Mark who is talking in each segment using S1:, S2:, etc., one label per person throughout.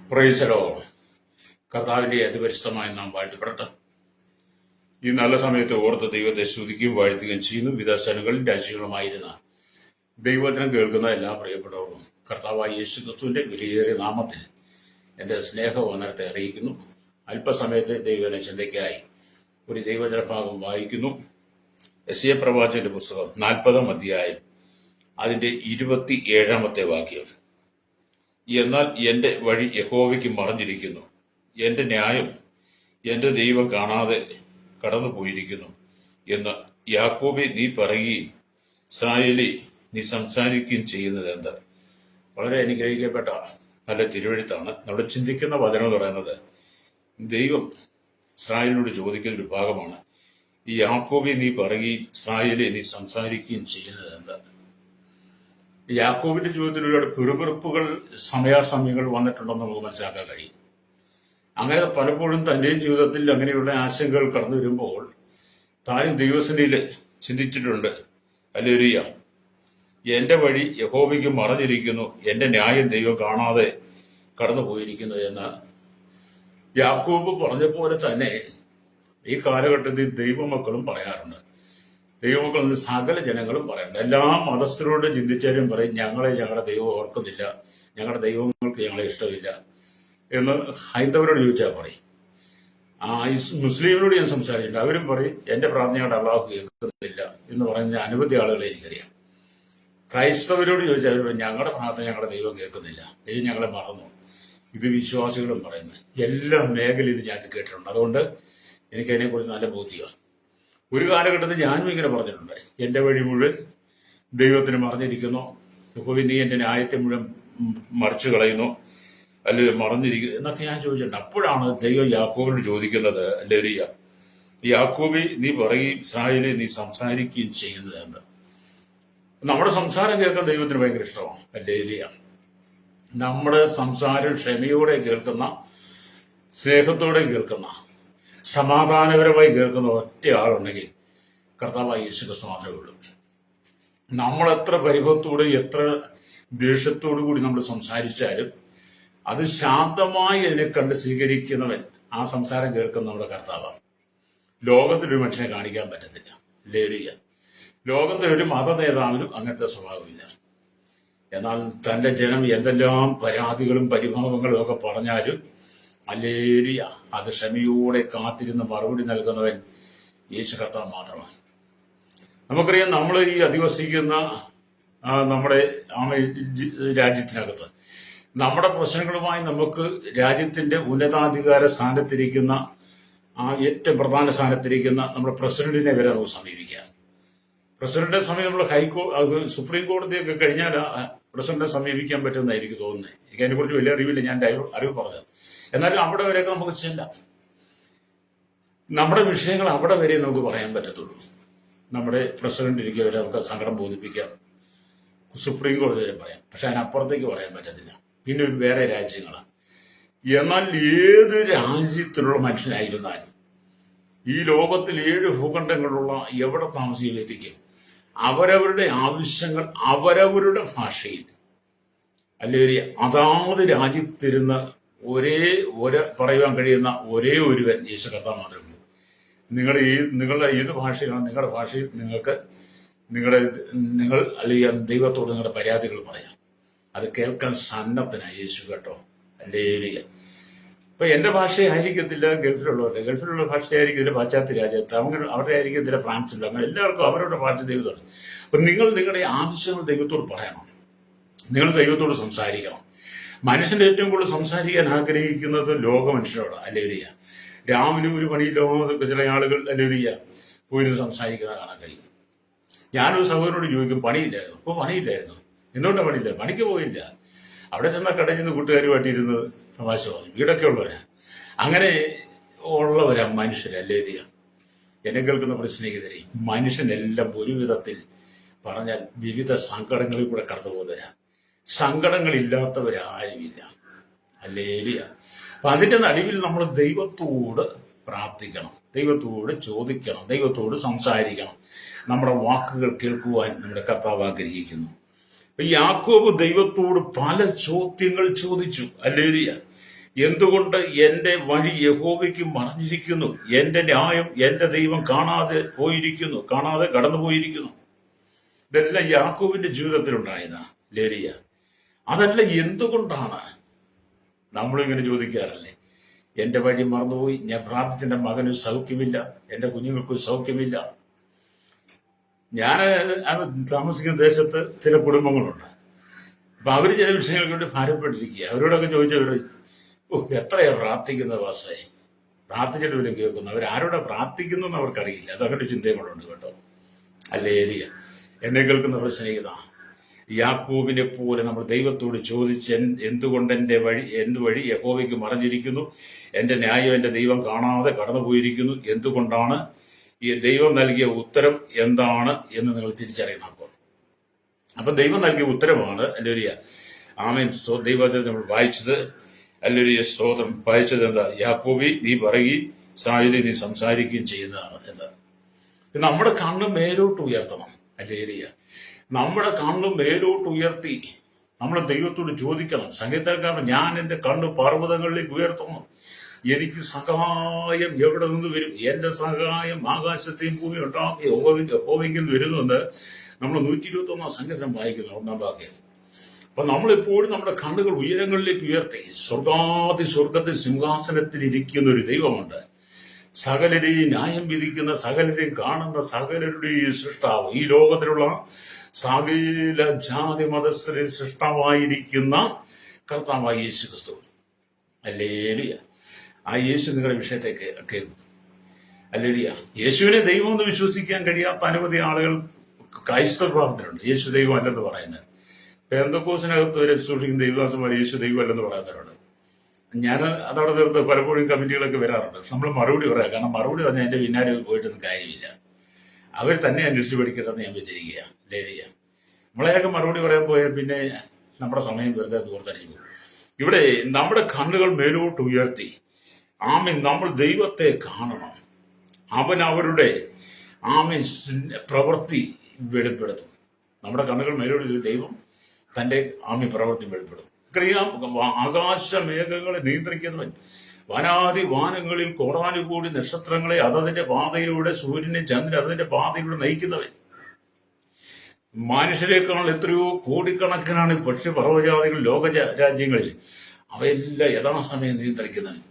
S1: പ്രൈസലോ കർത്താവിന്റെ അതിപരിശുദ്ധമായി നാം വാഴ്ത്തപ്പെടട്ടെ. ഈ നല്ല സമയത്ത് ഓർത്ത് ദൈവത്തെ സ്തുതിക്കുകയും വാഴ്ത്തുകയും ചെയ്യുന്നു. വിദേശങ്ങളിലും രാജ്യങ്ങളുമായിരുന്ന ദൈവവചനം കേൾക്കുന്ന എല്ലാ പ്രിയപ്പെട്ടവർക്കും കർത്താവായ യേശു ക്രിസ്തുവിന്റെ വിലയേറിയ നാമത്തിൽ എന്റെ സ്നേഹവന്ദനത്തെ അറിയിക്കുന്നു. അല്പസമയത്തെ ദൈവവചന ചിന്തയ്ക്കായി ഒരു ദൈവവചന ഭാഗം വായിക്കുന്നു. യെശയ്യാ പ്രവാചകന്റെ പുസ്തകം 40-ാം അധ്യായം അതിന്റെ 27-ാമത്തെ വാക്യം. എന്നാൽ എന്റെ വഴി യഹോവയ്ക്ക് മറഞ്ഞിരിക്കുന്നു, എന്റെ ന്യായം എന്റെ ദൈവം കാണാതെ കടന്നുപോയിരിക്കുന്നു എന്ന് യാക്കോബേ നീ പറയുകയും ഇസ്രായേലേ നീ സംസാരിക്കുകയും ചെയ്യുന്നത് എന്ത്? വളരെ അനുഗ്രഹിക്കപ്പെട്ട നല്ല തിരുവെഴുത്താണ്. നമ്മൾ ചിന്തിക്കുന്ന വചനം എന്ന് പറയുന്നത് ദൈവം ഇസ്രായേലിനോട് ചോദിക്കുന്ന ഒരു ഭാഗമാണ്. ഈ യാക്കോബേ നീ പറയുകയും ഇസ്രായേലേ നീ സംസാരിക്കുകയും ചെയ്യുന്നത് എന്ത്? യാക്കോബിന്റെ ജീവിതത്തിൽ ഒരുപാട് പിറുപിറുപ്പുകൾ സമയാസമയങ്ങൾ വന്നിട്ടുണ്ടെന്ന് നമുക്ക് മനസ്സിലാക്കാൻ കഴിയും. അങ്ങനെ പലപ്പോഴും തന്റെയും ജീവിതത്തിൽ അങ്ങനെയുള്ള ആശങ്കകൾ കടന്നു വരുമ്പോൾ താനും ദൈവസന്നിധിയിൽ ചിന്തിച്ചിട്ടുണ്ട്. ഹല്ലേലൂയ, എന്റെ വഴി യഹോവയ്ക്ക് മറഞ്ഞിരിക്കുന്നു, എന്റെ ന്യായം ദൈവം കാണാതെ കടന്നു പോയിരിക്കുന്നു എന്ന് യാക്കോബ് പറഞ്ഞ പോലെ തന്നെ ഈ കാലഘട്ടത്തിൽ ദൈവമക്കളും പറയാറുണ്ട്. ദൈവമക്കൾ സകല ജനങ്ങളും പറയുന്നുണ്ട്. എല്ലാ മതസ്ഥരോട് ചിന്തിച്ചാലും പറയും, ഞങ്ങളുടെ ദൈവം ഓർക്കുന്നില്ല, ഞങ്ങളുടെ ദൈവങ്ങൾക്ക് ഞങ്ങളെ ഇഷ്ടമില്ല എന്ന് ഹൈന്ദവരോട് ചോദിച്ചാൽ പറയും. മുസ്ലിമിനോട് ഞാൻ സംസാരിച്ചിട്ടുണ്ട്, അവരും പറയും എന്റെ പ്രാർത്ഥനയോട് അള്ളാഹു കേൾക്കുന്നില്ല എന്ന് പറയുന്ന അനവധി ആളുകളെ എനിക്കറിയാം. ക്രൈസ്തവരോട് ചോദിച്ചാൽ അവർ പറയും ഞങ്ങളുടെ പ്രാർത്ഥന ഞങ്ങളുടെ ദൈവം കേൾക്കുന്നില്ല, ദൈവം ഞങ്ങളെ മറന്നു. ഇത് വിശ്വാസികളും പറയുന്നത്. എല്ലാ മേഖലയിലും ഞാൻ കേട്ടിട്ടുണ്ട്. അതുകൊണ്ട് എനിക്കതിനെക്കുറിച്ച് നല്ല ബോധ്യമാണ്. ഒരു കാലഘട്ടത്തിൽ ഞാനും ഇങ്ങനെ പറഞ്ഞിട്ടുണ്ട്, എന്റെ വഴി മുഴുവൻ ദൈവത്തിന് മറഞ്ഞിരിക്കുന്നു, യഹോവേ നീ എന്റെ ന്യായത്തെ മുഴുവൻ മറിച്ചു കളയുന്നു, അല്ലെങ്കിൽ മറഞ്ഞിരിക്കുന്നു എന്നൊക്കെ ഞാൻ ചോദിച്ചിട്ടുണ്ട്. അപ്പോഴാണ് ദൈവം യാക്കോബിനോട് ചോദിക്കുന്നത്, ഹല്ലേലൂയ, യാക്കോബേ നീ പറയുകയും ഇസ്രായേലേ നീ സംസാരിക്കുകയും ചെയ്യുന്നത് എന്ത്? നമ്മുടെ സംസാരം കേൾക്കാൻ ദൈവത്തിന് ഭയങ്കര ഇഷ്ടമാണ്. ഹല്ലേലൂയ, നമ്മുടെ സംസാരം ക്ഷമയോടെ കേൾക്കുന്ന, സ്നേഹത്തോടെ കേൾക്കുന്ന, സമാധാനപരമായി കേൾക്കുന്ന ഒറ്റ ആളുണ്ടെങ്കിൽ കർത്താവായ യേശു ക്രിസ്തു മാത്രമേ ഉള്ളൂ. നമ്മൾ എത്ര പരിഭവത്തോട് എത്ര ദേഷ്യത്തോടു കൂടി നമ്മൾ സംസാരിച്ചാലും അത് ശാന്തമായി അതിനെ കണ്ട് സ്വീകരിക്കുന്നവൻ, ആ സംസാരം കേൾക്കുന്ന നമ്മുടെ കർത്താവാണ്. ലോകത്തിലൊരു മനുഷ്യനെ കാണിക്കാൻ പറ്റത്തില്ല. ഹല്ലേലൂയ, ലോകത്തിലൊരു മത നേതാവിനും അങ്ങനത്തെ സ്വഭാവമില്ല. എന്നാൽ തന്റെ ജനം എന്തെല്ലാം പരാതികളും പരിഭവങ്ങളും ഒക്കെ പറഞ്ഞാലും ഹല്ലേലൂയ അത് ക്ഷമയോടെ കാത്തിരുന്ന് മറുപടി നൽകുന്നവൻ യേശു കർത്താവ് മാത്രമാണ്. നമുക്കറിയാം, നമ്മൾ ഈ അധിവസിക്കുന്ന നമ്മുടെ രാജ്യത്തിനകത്ത് നമ്മുടെ പ്രശ്നങ്ങളുമായി നമുക്ക് രാജ്യത്തിന്റെ ഉന്നതാധികാര സ്ഥാനത്തിരിക്കുന്ന ഏറ്റവും പ്രധാന സ്ഥാനത്തിരിക്കുന്ന നമ്മുടെ പ്രസിഡന്റിനെ വരെ നമുക്ക് സമീപിക്കാം. പ്രസിഡന്റിനെ സമയം നമ്മൾ സുപ്രീം കോടതിയൊക്കെ കഴിഞ്ഞാൽ പ്രസിഡന്റിനെ സമീപിക്കാൻ പറ്റുമെന്ന് എനിക്ക് തോന്നുന്നത്. എനിക്ക് അതിനെക്കുറിച്ച് വലിയ അറിവില്ല, ഞാൻ അറിവ് പറഞ്ഞത്. എന്നാലും അവിടെ വരെയൊക്കെ നമുക്ക് ചെല്ലാം. നമ്മുടെ വിഷയങ്ങൾ അവിടെ വരെ നമുക്ക് പറയാൻ പറ്റത്തുള്ളൂ. നമ്മുടെ പ്രസിഡന്റ് ഇരിക്കുക വരെ നമുക്ക് സങ്കടം ബോധിപ്പിക്കാം, സുപ്രീം കോടതി വരെ പറയാം. പക്ഷെ അതിനപ്പുറത്തേക്ക് പറയാൻ പറ്റത്തില്ല. പിന്നെ വേറെ രാജ്യങ്ങളാണ്. എന്നാൽ ഏത് രാജ്യത്തിലുള്ള മനുഷ്യനായിരുന്നാലും ഈ ലോകത്തിൽ 7 ഭൂഖണ്ഡങ്ങളുള്ള എവിടെ താമസിക്കുന്ന വ്യക്തിക്കും അവരവരുടെ ആവശ്യങ്ങൾ അവരവരുടെ ഭാഷയിൽ അല്ലെങ്കിൽ അതാത് രാജ്യത്തിരുന്ന് പറയുവാൻ കഴിയുന്ന ഒരേ ഒരുവൻ യേശു കർത്താവ് മാത്രമേ ഉള്ളൂ. നിങ്ങളുടെ ഏത് ഭാഷയാണ് നിങ്ങളുടെ ഭാഷയിൽ നിങ്ങൾ അല്ലെങ്കിൽ ദൈവത്തോട് നിങ്ങളുടെ പരാതികൾ പറയാം. അത് കേൾക്കാൻ സന്നദ്ധനായി യേശു കേട്ടോ. ഹല്ലേലൂയ. ഇപ്പൊ എന്റെ ഭാഷയായിരിക്കത്തില്ല ഗൾഫിലുള്ള ഭാഷയായിരിക്കത്തില്ല പാശ്ചാത്യ രാജ്യത്ത്, അവരുടെ ആയിരിക്കത്തില്ല ഫ്രാൻസിലുള്ള, അങ്ങനെ എല്ലാവർക്കും അവരുടെ ഭാഷ ദൈവത്തോട്. അപ്പൊ നിങ്ങൾ നിങ്ങളുടെ ആവശ്യങ്ങൾ ദൈവത്തോട് പറയണം, നിങ്ങൾ ദൈവത്തോട് സംസാരിക്കണം. മനുഷ്യന്റെ ഏറ്റവും കൂടുതൽ സംസാരിക്കാൻ ആഗ്രഹിക്കുന്നത് ലോക മനുഷ്യരോട്. ഹല്ലേലൂയ. രാവിലെ ഒരു പണിയില്ലാതെ ചില ആളുകൾ ഹല്ലേലൂയ പോയിരുന്നു സംസാരിക്കുന്നത് കാണാൻ കഴിയും. ഞാനൊരു സഹോദരനോട് ചോദിക്കും, പണിയില്ലായിരുന്നു? ഇപ്പൊ പണിയില്ലായിരുന്നു. എന്തുകൊണ്ടാ പണിയില്ല? പണിക്ക് പോയില്ല. അവിടെ ചെന്ന കടയിൽ നിന്ന് കൂട്ടുകാരുമായിട്ട് ഇരുന്ന് തമാശ പറഞ്ഞു. വീടൊക്കെ ഉള്ളവരാ, അങ്ങനെ ഉള്ളവരാ മനുഷ്യര്. ഹല്ലേലൂയ. എന്നെ കേൾക്കുന്ന പ്രശ്നേഹിതരെ, മനുഷ്യനെല്ലാം ഒരു വിധത്തിൽ പറഞ്ഞാൽ വിവിധ സങ്കടങ്ങളിൽ കൂടെ കടന്നു പോകുന്നവരാ. സങ്കടങ്ങളില്ലാത്തവരാരുമില്ല. ഹല്ലേലൂയ. അപ്പൊ അതിന്റെ നടുവിൽ നമ്മൾ ദൈവത്തോട് പ്രാർത്ഥിക്കണം, ദൈവത്തോട് ചോദിക്കണം, ദൈവത്തോട് സംസാരിക്കണം. നമ്മുടെ വാക്കുകൾ കേൾക്കുവാൻ നമ്മുടെ കർത്താവ് ആഗ്രഹിക്കുന്നു. യാക്കോബ് ദൈവത്തോട് പല ചോദ്യങ്ങൾ ചോദിച്ചു. ഹല്ലേലൂയ. എന്തുകൊണ്ട് എന്റെ വഴി യഹോവയ്ക്ക് മറഞ്ഞിരിക്കുന്നു, എന്റെ ന്യായം എന്റെ ദൈവം കാണാതെ പോയിരിക്കുന്നു, കാണാതെ കടന്നുപോയിരിക്കുന്നു. ഇതെല്ലാം യാക്കോബിന്റെ ജീവിതത്തിലുണ്ടായതാ ലേലിയ. അതല്ല എന്തുകൊണ്ടാണ് നമ്മളിങ്ങനെ ചോദിക്കാറല്ലേ? എന്റെ വഴി മറന്നുപോയി, ഞാൻ പ്രാർത്ഥിച്ചെന്റെ മകന് സൗഖ്യമില്ല, എന്റെ കുഞ്ഞുങ്ങൾക്ക് സൗഖ്യമില്ല. ഞാൻ താമസിക്കുന്ന ദേശത്ത് ചില കുടുംബങ്ങളുണ്ട്. അപ്പൊ അവര് ചില വിഷയങ്ങൾക്ക് വേണ്ടി ഭാരപ്പെട്ടിരിക്കുക. അവരോടൊക്കെ ചോദിച്ചവർ, എത്രയാ പ്രാർത്ഥിക്കുന്നത് വാസേ, പ്രാർത്ഥിച്ചിട്ട് വരും കേൾക്കുന്നു. അവരാരോടെ പ്രാർത്ഥിക്കുന്നു അവർക്കറിയില്ല. അതങ്ങനെ ചിന്തയും കൂടെ ഉണ്ട് കേട്ടോ. അല്ലേ ഏലിയ? എന്നെ കേൾക്കുന്നവർ സ്നേഹിത, യാക്കോബിനെ പോലെ നമ്മൾ ദൈവത്തോട് ചോദിച്ച് എന്തുകൊണ്ട് എന്ത് വഴി യഹോവയ്ക്ക് മറഞ്ഞിരിക്കുന്നു, എന്റെ ന്യായം എന്റെ ദൈവം കാണാതെ കടന്നുപോയിരിക്കുന്നു, എന്തുകൊണ്ടാണ്, ഈ ദൈവം നൽകിയ ഉത്തരം എന്താണ് എന്ന് നിങ്ങൾ തിരിച്ചറിയണം. അപ്പൊ ദൈവം നൽകിയ ഉത്തരമാണ് അല്ലേലിയ. ആമേൻ. ദൈവത്തെ നമ്മൾ വായിച്ചത് അല്ലേലിയ. സ്തോത്രം. വായിച്ചത് എന്താ? യാക്കോബി, നീ പറയുകയും ഇസ്രായേലി നീ സംസാരിക്കുകയും ചെയ്യുന്നതാണ് എന്താണ്. നമ്മുടെ കണ്ണ് മേലോട്ട് ഉയർത്തണം അല്ലേലിയ. നമ്മുടെ കണ്ണ് മേലോട്ട് ഉയർത്തി നമ്മൾ ദൈവത്തോട് ചോദിക്കണം. സംഗീതക്കാരൻ, ഞാൻ എന്റെ കണ്ണ് പർവ്വതങ്ങളിലേക്ക് ഉയർത്തുന്നു, എനിക്ക് സഹായം എവിടെ നിന്ന് വരും? എന്റെ സഹായം ആകാശത്തെയും ഭൂമി ഉണ്ടാക്കി യഹോവയിൽ വരുന്നുവെന്ന് നമ്മൾ 121 സങ്കീർത്തനം വായിക്കുന്നു, 1-ാം വാക്യം. അപ്പൊ നമ്മളെപ്പോഴും നമ്മുടെ കണ്ണുകൾ ഉയരങ്ങളിലേക്ക് ഉയർത്തി സ്വർഗത്തിൽ സിംഹാസനത്തിൽ ഇരിക്കുന്ന ഒരു ദൈവമുണ്ട്. സകലരെയും ന്യായം വിധിക്കുന്ന, സകലരെയും കാണുന്ന, സകലരുടെയും സൃഷ്ടാവ്, ഈ ലോകത്തിലുള്ള സകല ജാതി മതസ്ഥരെ സൃഷ്ടാവായിരിക്കുന്ന കർത്താവായ യേശു ക്രിസ്തു. അല്ലേലൂയ. ആ യേശു നിങ്ങളുടെ വിഷയത്തേക്ക് കേൾക്കും. അല്ലേലൂയ. യേശുവിനെ ദൈവമെന്ന് വിശ്വസിക്കാൻ കഴിയാത്ത അനവധി ആളുകൾ ക്രൈസ്തവ ഭാവത്തിലുണ്ട്. യേശു ദൈവം അല്ലെന്ന് പറയുന്നത്. പെന്തക്കോസിനകത്ത് വരെ സൂക്ഷിക്കുന്ന ദൈവദാസന്മാർ യേശു ദൈവം അല്ലെന്ന് പറയാത്തവരുണ്ട്. ഞാൻ അതവിടെ തീർത്ത് പലപ്പോഴും കമ്മിറ്റികളൊക്കെ വരാറുണ്ട്. പക്ഷെ നമ്മൾ മറുപടി പറയാം. കാരണം മറുപടി പറഞ്ഞാൽ എന്റെ പിന്നാലെ പോയിട്ടൊന്നും കാര്യമില്ല. അവർ തന്നെ അന്വേഷിച്ച് പഠിക്കട്ടെന്ന് ഞാൻ വെച്ചിരിക്കുക. ലേലിയ. നമ്മളെയൊക്കെ മറുപടി പറയാൻ പോയാൽ പിന്നെ നമ്മുടെ സമയം വെറുതെ ദൂർത്തടിച്ചു പോകും. ഇവിടെ നമ്മുടെ കണ്ണുകൾ മേലോട്ട് ഉയർത്തി ആമീൻ നമ്മൾ ദൈവത്തെ കാണണം. അവൻ അവരുടെ ആമീൻ പ്രവൃത്തി വെളിപ്പെടുത്തും. നമ്മുടെ കണ്ണുകൾ മേലോട്ട് ദൈവം തന്റെ ആമീൻ പ്രവൃത്തി വെളിപ്പെടുത്തും. ആകാശമേഘങ്ങളെ നിയന്ത്രിക്കുന്നവൻ, വനാദി വാനങ്ങളിൽ കോടാനുകൂടി നക്ഷത്രങ്ങളെ അതതിന്റെ പാതയിലൂടെ, സൂര്യനെ ചന്ദ്രൻ അതിന്റെ പാതയിലൂടെ നയിക്കുന്നവൻ, മനുഷ്യരെക്കാൾ എത്രയോ കോടിക്കണക്കിനാണ് പക്ഷി പർവ്വജാതികൾ ലോക രാജ്യങ്ങളിൽ, അവയെല്ലാം യഥാസമയം നിയന്ത്രിക്കുന്നവൻ.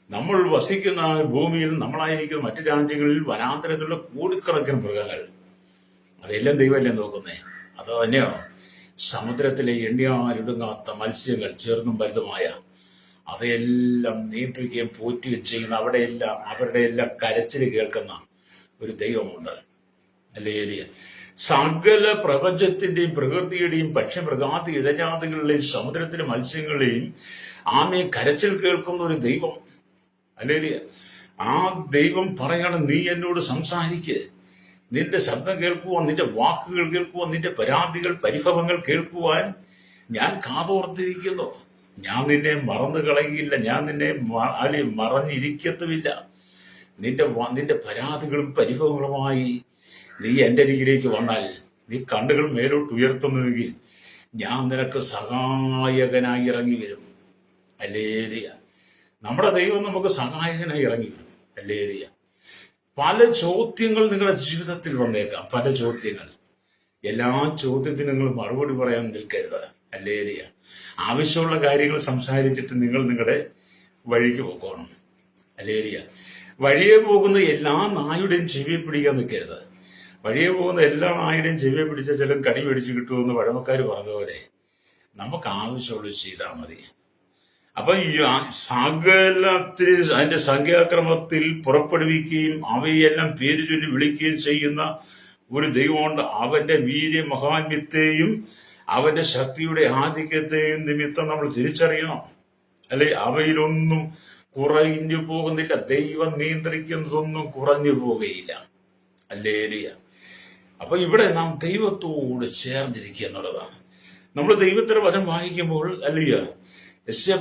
S1: നമ്മൾ വസിക്കുന്ന ഭൂമിയിൽ, നമ്മളായിരിക്കുന്ന മറ്റു രാജ്യങ്ങളിൽ വനാന്തരത്തിലുള്ള കോടിക്കണക്കിന് മൃഗങ്ങൾ, അതെല്ലാം ദൈവമല്ലേ നോക്കുന്നേ? അത് തന്നെയാണോ? സമുദ്രത്തിലെ എണ്ണിയാലിടുങ്ങാത്ത മത്സ്യങ്ങൾ, ചെറുതും വലുതുമായ, അവയെല്ലാം നിയന്ത്രിക്കുകയും പോറ്റുകയും ചെയ്യുന്ന, അവിടെയെല്ലാം അവരുടെ എല്ലാം കരച്ചിൽ കേൾക്കുന്ന ഒരു ദൈവമുണ്ട്. അല്ലേലിയ. സകല പ്രപഞ്ചത്തിന്റെയും പ്രകൃതിയുടെയും പക്ഷിമൃഗാതി ഇഴജാതികളുടെയും സമുദ്രത്തിലെ മത്സ്യങ്ങളുടെയും ആമേ കരച്ചിൽ കേൾക്കുന്ന ഒരു ദൈവം. അല്ലേലിയ. ആ ദൈവം പറയണം, നീ എന്നോട് സംസാരിക്ക്, നിന്റെ ശബ്ദം കേൾക്കുവാൻ, നിന്റെ വാക്കുകൾ കേൾക്കുവാൻ, നിന്റെ പരാതികൾ പരിഭവങ്ങൾ കേൾക്കുവാൻ ഞാൻ കാതോർത്തിരിക്കുന്നു. ഞാൻ നിന്നെ മറന്നു കളയുകയില്ല, ഞാൻ നിന്നെ മറഞ്ഞിരിക്കത്തുമില്ല. നിന്റെ പരാതികളും പരിഭവങ്ങളുമായി നീ എന്റെ അരികിലേക്ക് വന്നാൽ, നീ കണ്ണുകൾ മേലോട്ട് ഉയർത്തുന്നുവെങ്കിൽ ഞാൻ നിനക്ക് സഹായകനായി ഇറങ്ങി വരും. അല്ലേലിയ. നമ്മുടെ ദൈവം നമുക്ക് സഹായകനായി ഇറങ്ങി വരും. അല്ലേലിയ. പല ചോദ്യങ്ങൾ നിങ്ങളുടെ ജീവിതത്തിൽ വന്നേക്കാം, പല ചോദ്യങ്ങൾ. എല്ലാ ചോദ്യത്തിനും നിങ്ങൾ മറുപടി പറയാൻ നിൽക്കരുത്. അല്ലേലിയ. ആവശ്യമുള്ള കാര്യങ്ങൾ സംസാരിച്ചിട്ട് നിങ്ങൾ നിങ്ങളുടെ വഴിക്ക് പോകണം. അല്ലേലിയ. വഴിയെ പോകുന്ന എല്ലാ നായുടെയും ചെവിയെ പിടിക്കാൻ നിൽക്കരുത്. വഴിയെ പോകുന്ന എല്ലാ നായുടെയും ചെവിയെ പിടിച്ച ചിലം കടി പിടിച്ച് കിട്ടുമെന്ന് പഴമക്കാർ പറഞ്ഞ നമുക്ക് ആവശ്യമുള്ളത് ചെയ്താൽ മതി. അപ്പൊ ഈ സകലത്തിൽ അതിന്റെ സംഖ്യാക്രമത്തിൽ പുറപ്പെടുവിക്കുകയും അവയെല്ലാം പേര് ചൊല്ലി വിളിക്കുകയും ചെയ്യുന്ന ഒരു ദൈവമുണ്ട്. അവന്റെ വീര്യ മഹാന്യത്തെയും അവന്റെ ശക്തിയുടെ ആധിക്യത്തെയും നിമിത്തം നമ്മൾ തിരിച്ചറിയണം. അല്ലെ, അവയിലൊന്നും കുറഞ്ഞു പോകുന്നില്ല. ദൈവം നിയന്ത്രിക്കുന്നതൊന്നും കുറഞ്ഞു പോകുകയില്ല. അല്ലേലിയ. അപ്പൊ ഇവിടെ നാം ദൈവത്തോട് ചേർന്നിരിക്കുക എന്നുള്ളതാണ്. നമ്മൾ ദൈവത്തിന്റെ വചനം വായിക്കുമ്പോൾ, അല്ലയ്യ, യെശയ്യാ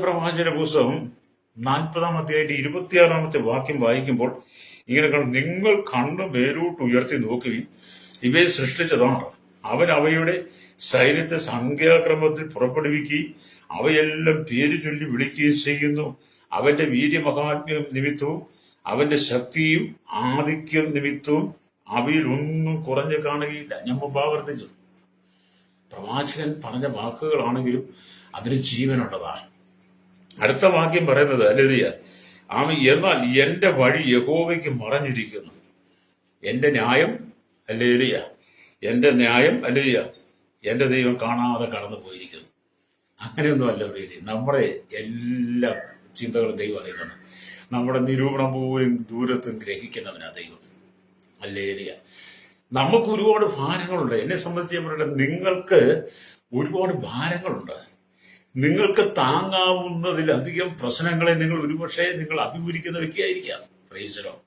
S1: പുസ്തകം 40-ാം അധ്യായത്തിന്റെ 26-ാമത്തെ വാക്യം വായിക്കുമ്പോൾ ഇങ്ങനെ കാണും, നിങ്ങൾ കണ്ണ് മേലോട്ട് ഉയർത്തി നോക്കുകയും ഇവയെ സൃഷ്ടിച്ചതാണ്. അവൻ അവയുടെ സൈന്യത്തെ സംഖ്യാക്രമത്തിൽ പുറപ്പെടുവിക്കുകയും അവയെല്ലാം പേര് ചൊല്ലി വിളിക്കുകയും ചെയ്യുന്നു. അവന്റെ വീര്യമഹാത്മ്യം നിമിത്തവും അവന്റെ ശക്തിയും ആധിക്യം നിമിത്തവും അവയിലൊന്നും കുറഞ്ഞു കാണുകയില്ല. ഞാൻ മുമ്പ് ആവർത്തിച്ചു, പ്രവാചകൻ പറഞ്ഞ വാക്കുകളാണെങ്കിലും അതിന് ജീവനുള്ളതാണ്. അടുത്ത വാക്യം പറയുന്നത് ഹല്ലേലൂയ, എന്നാൽ എന്റെ വഴി യഹോവയ്ക്ക് മറഞ്ഞിരിക്കുന്നു, എന്റെ ന്യായം ഹല്ലേലൂയ, എന്റെ ന്യായം ഹല്ലേലൂയ എന്റെ ദൈവം കാണാതെ കടന്നു പോയിരിക്കുന്നു. അങ്ങനെയൊന്നും അല്ല പ്രീതി. നമ്മുടെ എല്ലാ ചിന്തകളും ദൈവം അറിയുന്നുണ്ട്. നമ്മുടെ നിരൂപണം പോലും ദൂരത്തും ഗ്രഹിക്കുന്നവനാ ദൈവം. ഹല്ലേലൂയ. നമുക്ക് ഒരുപാട് ഭാരങ്ങളുണ്ട്. എന്നെ സംബന്ധിച്ച് നിങ്ങൾക്ക് ഒരുപാട് ഭാരങ്ങളുണ്ട്. നിങ്ങൾക്ക് താങ്ങാവുന്നതിലധികം പ്രശ്നങ്ങളെ നിങ്ങൾ നിങ്ങൾ അഭിമുഖീകരിക്കുന്ന വ്യക്തിയായിരിക്കാം. Praise the Lord.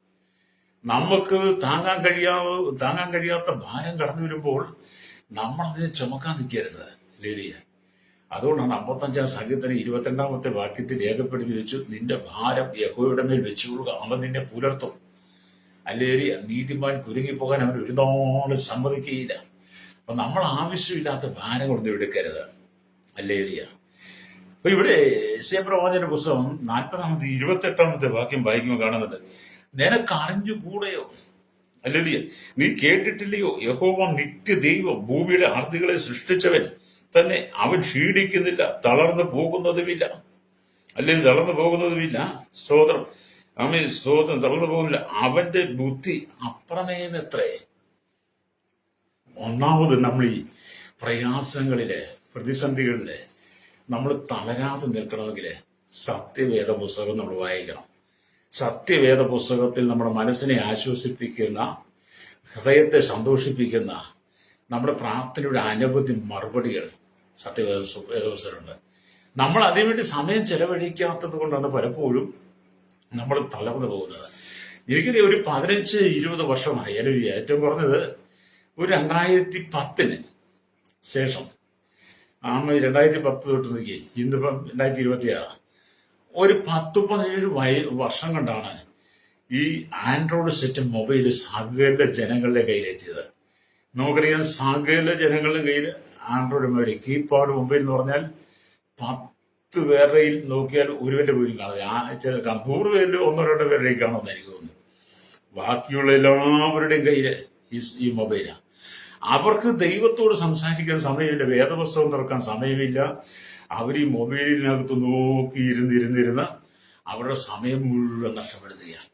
S1: നമുക്ക് താങ്ങാൻ കഴിയാത്ത ഭാരം കടന്നു വരുമ്പോൾ നമ്മൾ അതിനെ ചുമക്കാൻ നിൽക്കരുത്. ഹല്ലേലൂയ. അതുകൊണ്ടാണ് 55-ാം സങ്കീർത്തനം 22-ാമത്തെ വാക്യത്തിൽ രേഖപ്പെടുത്തി വെച്ചു, നിന്റെ ഭാരം യഹോവയുടെ മേൽ വെച്ചുകൊള്ളുക, അവൻ നിന്നെ പുലർത്തും. ഹല്ലേലൂയ. നീതിമാൻ കുരുങ്ങിപ്പോകാൻ അവൻ ഒരു നാളും സമ്മതിക്കുകയില്ല. അപ്പൊ നമ്മൾ ആവശ്യമില്ലാത്ത ഭാരങ്ങളൊന്നും എടുക്കരുത്. ഹല്ലേലൂയ. അപ്പൊ ഇവിടെ യെശയ്യാ പ്രവാചകന്റെ പുസ്തകം 40-ാമത്തെ 28-ാമത്തെ വാക്യം വായിക്കുമ്പോൾ കാണുന്നുണ്ട്, നിനക്ക് അറിഞ്ഞുകൂടെയോ, ഹല്ലേലൂയ, നീ കേട്ടിട്ടില്ലയോ, യഹോവ നിത്യദൈവം, ഭൂമിയുടെ അർത്തികളെ സൃഷ്ടിച്ചവൻ തന്നെ, അവൻ ക്ഷീണിക്കുന്നില്ല, തളർന്നു പോകുന്നതുമില്ല. അല്ലെങ്കിൽ തളർന്നു പോകുന്നതുമില്ല. സ്തോത്രം. സ്തോത്രം. തളർന്നു പോകുന്നില്ല. അവന്റെ ബുദ്ധി അപ്രമേയമെത്രേ. ഒന്നാമത് നമ്മൾ ഈ പ്രയാസങ്ങളില്, പ്രതിസന്ധികളില് നമ്മൾ തളരാതെ നിൽക്കണമെങ്കിൽ സത്യവേദ പുസ്തകം നമ്മൾ വായിക്കണം. സത്യവേദ പുസ്തകത്തിൽ നമ്മുടെ മനസ്സിനെ ആശ്വസിപ്പിക്കുന്ന, ഹൃദയത്തെ സന്തോഷിപ്പിക്കുന്ന, നമ്മുടെ പ്രാർത്ഥനയുടെ അനവധി മറുപടികൾ സത്യവേദ പുസ്തകമുണ്ട്. നമ്മൾ അതിനുവേണ്ടി സമയം ചെലവഴിക്കാത്തത് കൊണ്ടാണ് പലപ്പോഴും നമ്മൾ തളർന്നു പോകുന്നത്. എനിക്ക് ഒരു 15-20 വർഷമായി, അല്ലെങ്കിൽ ഏറ്റവും കുറഞ്ഞത് ഒരു 2010 ശേഷം, 2010 തൊട്ട് നോക്കി ഇന്നിപ്പം 2026, ഒരു 10-17 വർഷം കൊണ്ടാണ് ഈ ആൻഡ്രോയിഡ് സെറ്റ് മൊബൈൽ സകല ജനങ്ങളുടെ കയ്യിലെത്തിയത്. നമുക്കറിയാം, സകല ജനങ്ങളുടെ കയ്യിൽ ആൻഡ്രോയിഡ് മൊബൈൽ, കീപാഡ് മൊബൈൽ എന്ന് പറഞ്ഞാൽ 10 പേരുടെ നോക്കിയാൽ ഒരുവന്റെ പോലും കാണില്ല. 100 പേരിൽ 1-2 പേരുടെ കാണുമെന്ന് എനിക്ക് തോന്നുന്നു. ബാക്കിയുള്ള എല്ലാവരുടെയും കയ്യിൽ ഈ മൊബൈലാണ്. അവർക്ക് ദൈവത്തോട് സംസാരിക്കാൻ സമയമില്ല, വേദപുസ്തകം തുറക്കാൻ സമയമില്ല. അവർ ഈ മൊബൈലിനകത്ത് നോക്കി ഇരുന്നിരുന്ന് അവരുടെ സമയം മുഴുവൻ നഷ്ടപ്പെടുത്തുകയാണ്.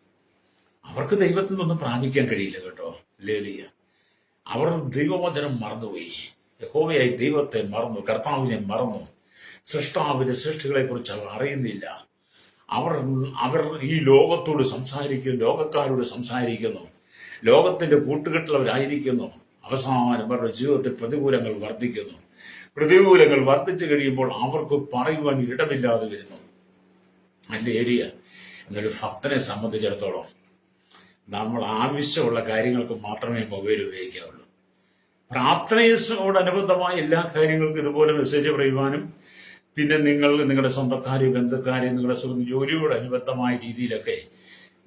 S1: അവർക്ക് ദൈവത്തിൽ നിന്നൊന്നും പ്രാപിക്കാൻ കഴിയില്ല കേട്ടോ. ഹല്ലേലൂയ. അവർ ദൈവവചനം മറന്നുപോയി, യഹോവയായി ദൈവത്തെ മറന്നു, കർത്താവിനെ മറന്നു, സൃഷ്ടാവിന്റെ സൃഷ്ടികളെ കുറിച്ച് അവർ അറിയുന്നില്ല. അവർ ഈ ലോകത്തോട് സംസാരിക്കുന്നു, ലോകക്കാരോട് സംസാരിക്കുന്നു, ലോകത്തിന്റെ കൂട്ടുകെട്ടിലവരായിരിക്കുന്നു. അവസാനം അവരുടെ ജീവിതത്തിൽ പ്രതികൂലങ്ങൾ വർദ്ധിക്കുന്നു. പ്രതികൂലങ്ങൾ വർദ്ധിച്ചു കഴിയുമ്പോൾ അവർക്ക് പറയുവാൻ ഇടമില്ലാതെ വരുന്നു. ഹല്ലേലൂയ. എന്നൊരു ഭക്തനെ സംബന്ധിച്ചിടത്തോളം നമ്മൾ ആവശ്യമുള്ള കാര്യങ്ങൾക്ക് മാത്രമേ മൊബൈൽ ഉപയോഗിക്കാവുള്ളൂ. പ്രാർത്ഥനയോടനുബന്ധമായ എല്ലാ കാര്യങ്ങൾക്കും ഇതുപോലെ മെസ്സേജ് പറയുവാനും, പിന്നെ നിങ്ങളുടെ സ്വന്തക്കാരെയും ബന്ധുക്കാരെയും നിങ്ങളുടെ ജോലിയോടനുബന്ധമായ രീതിയിലൊക്കെ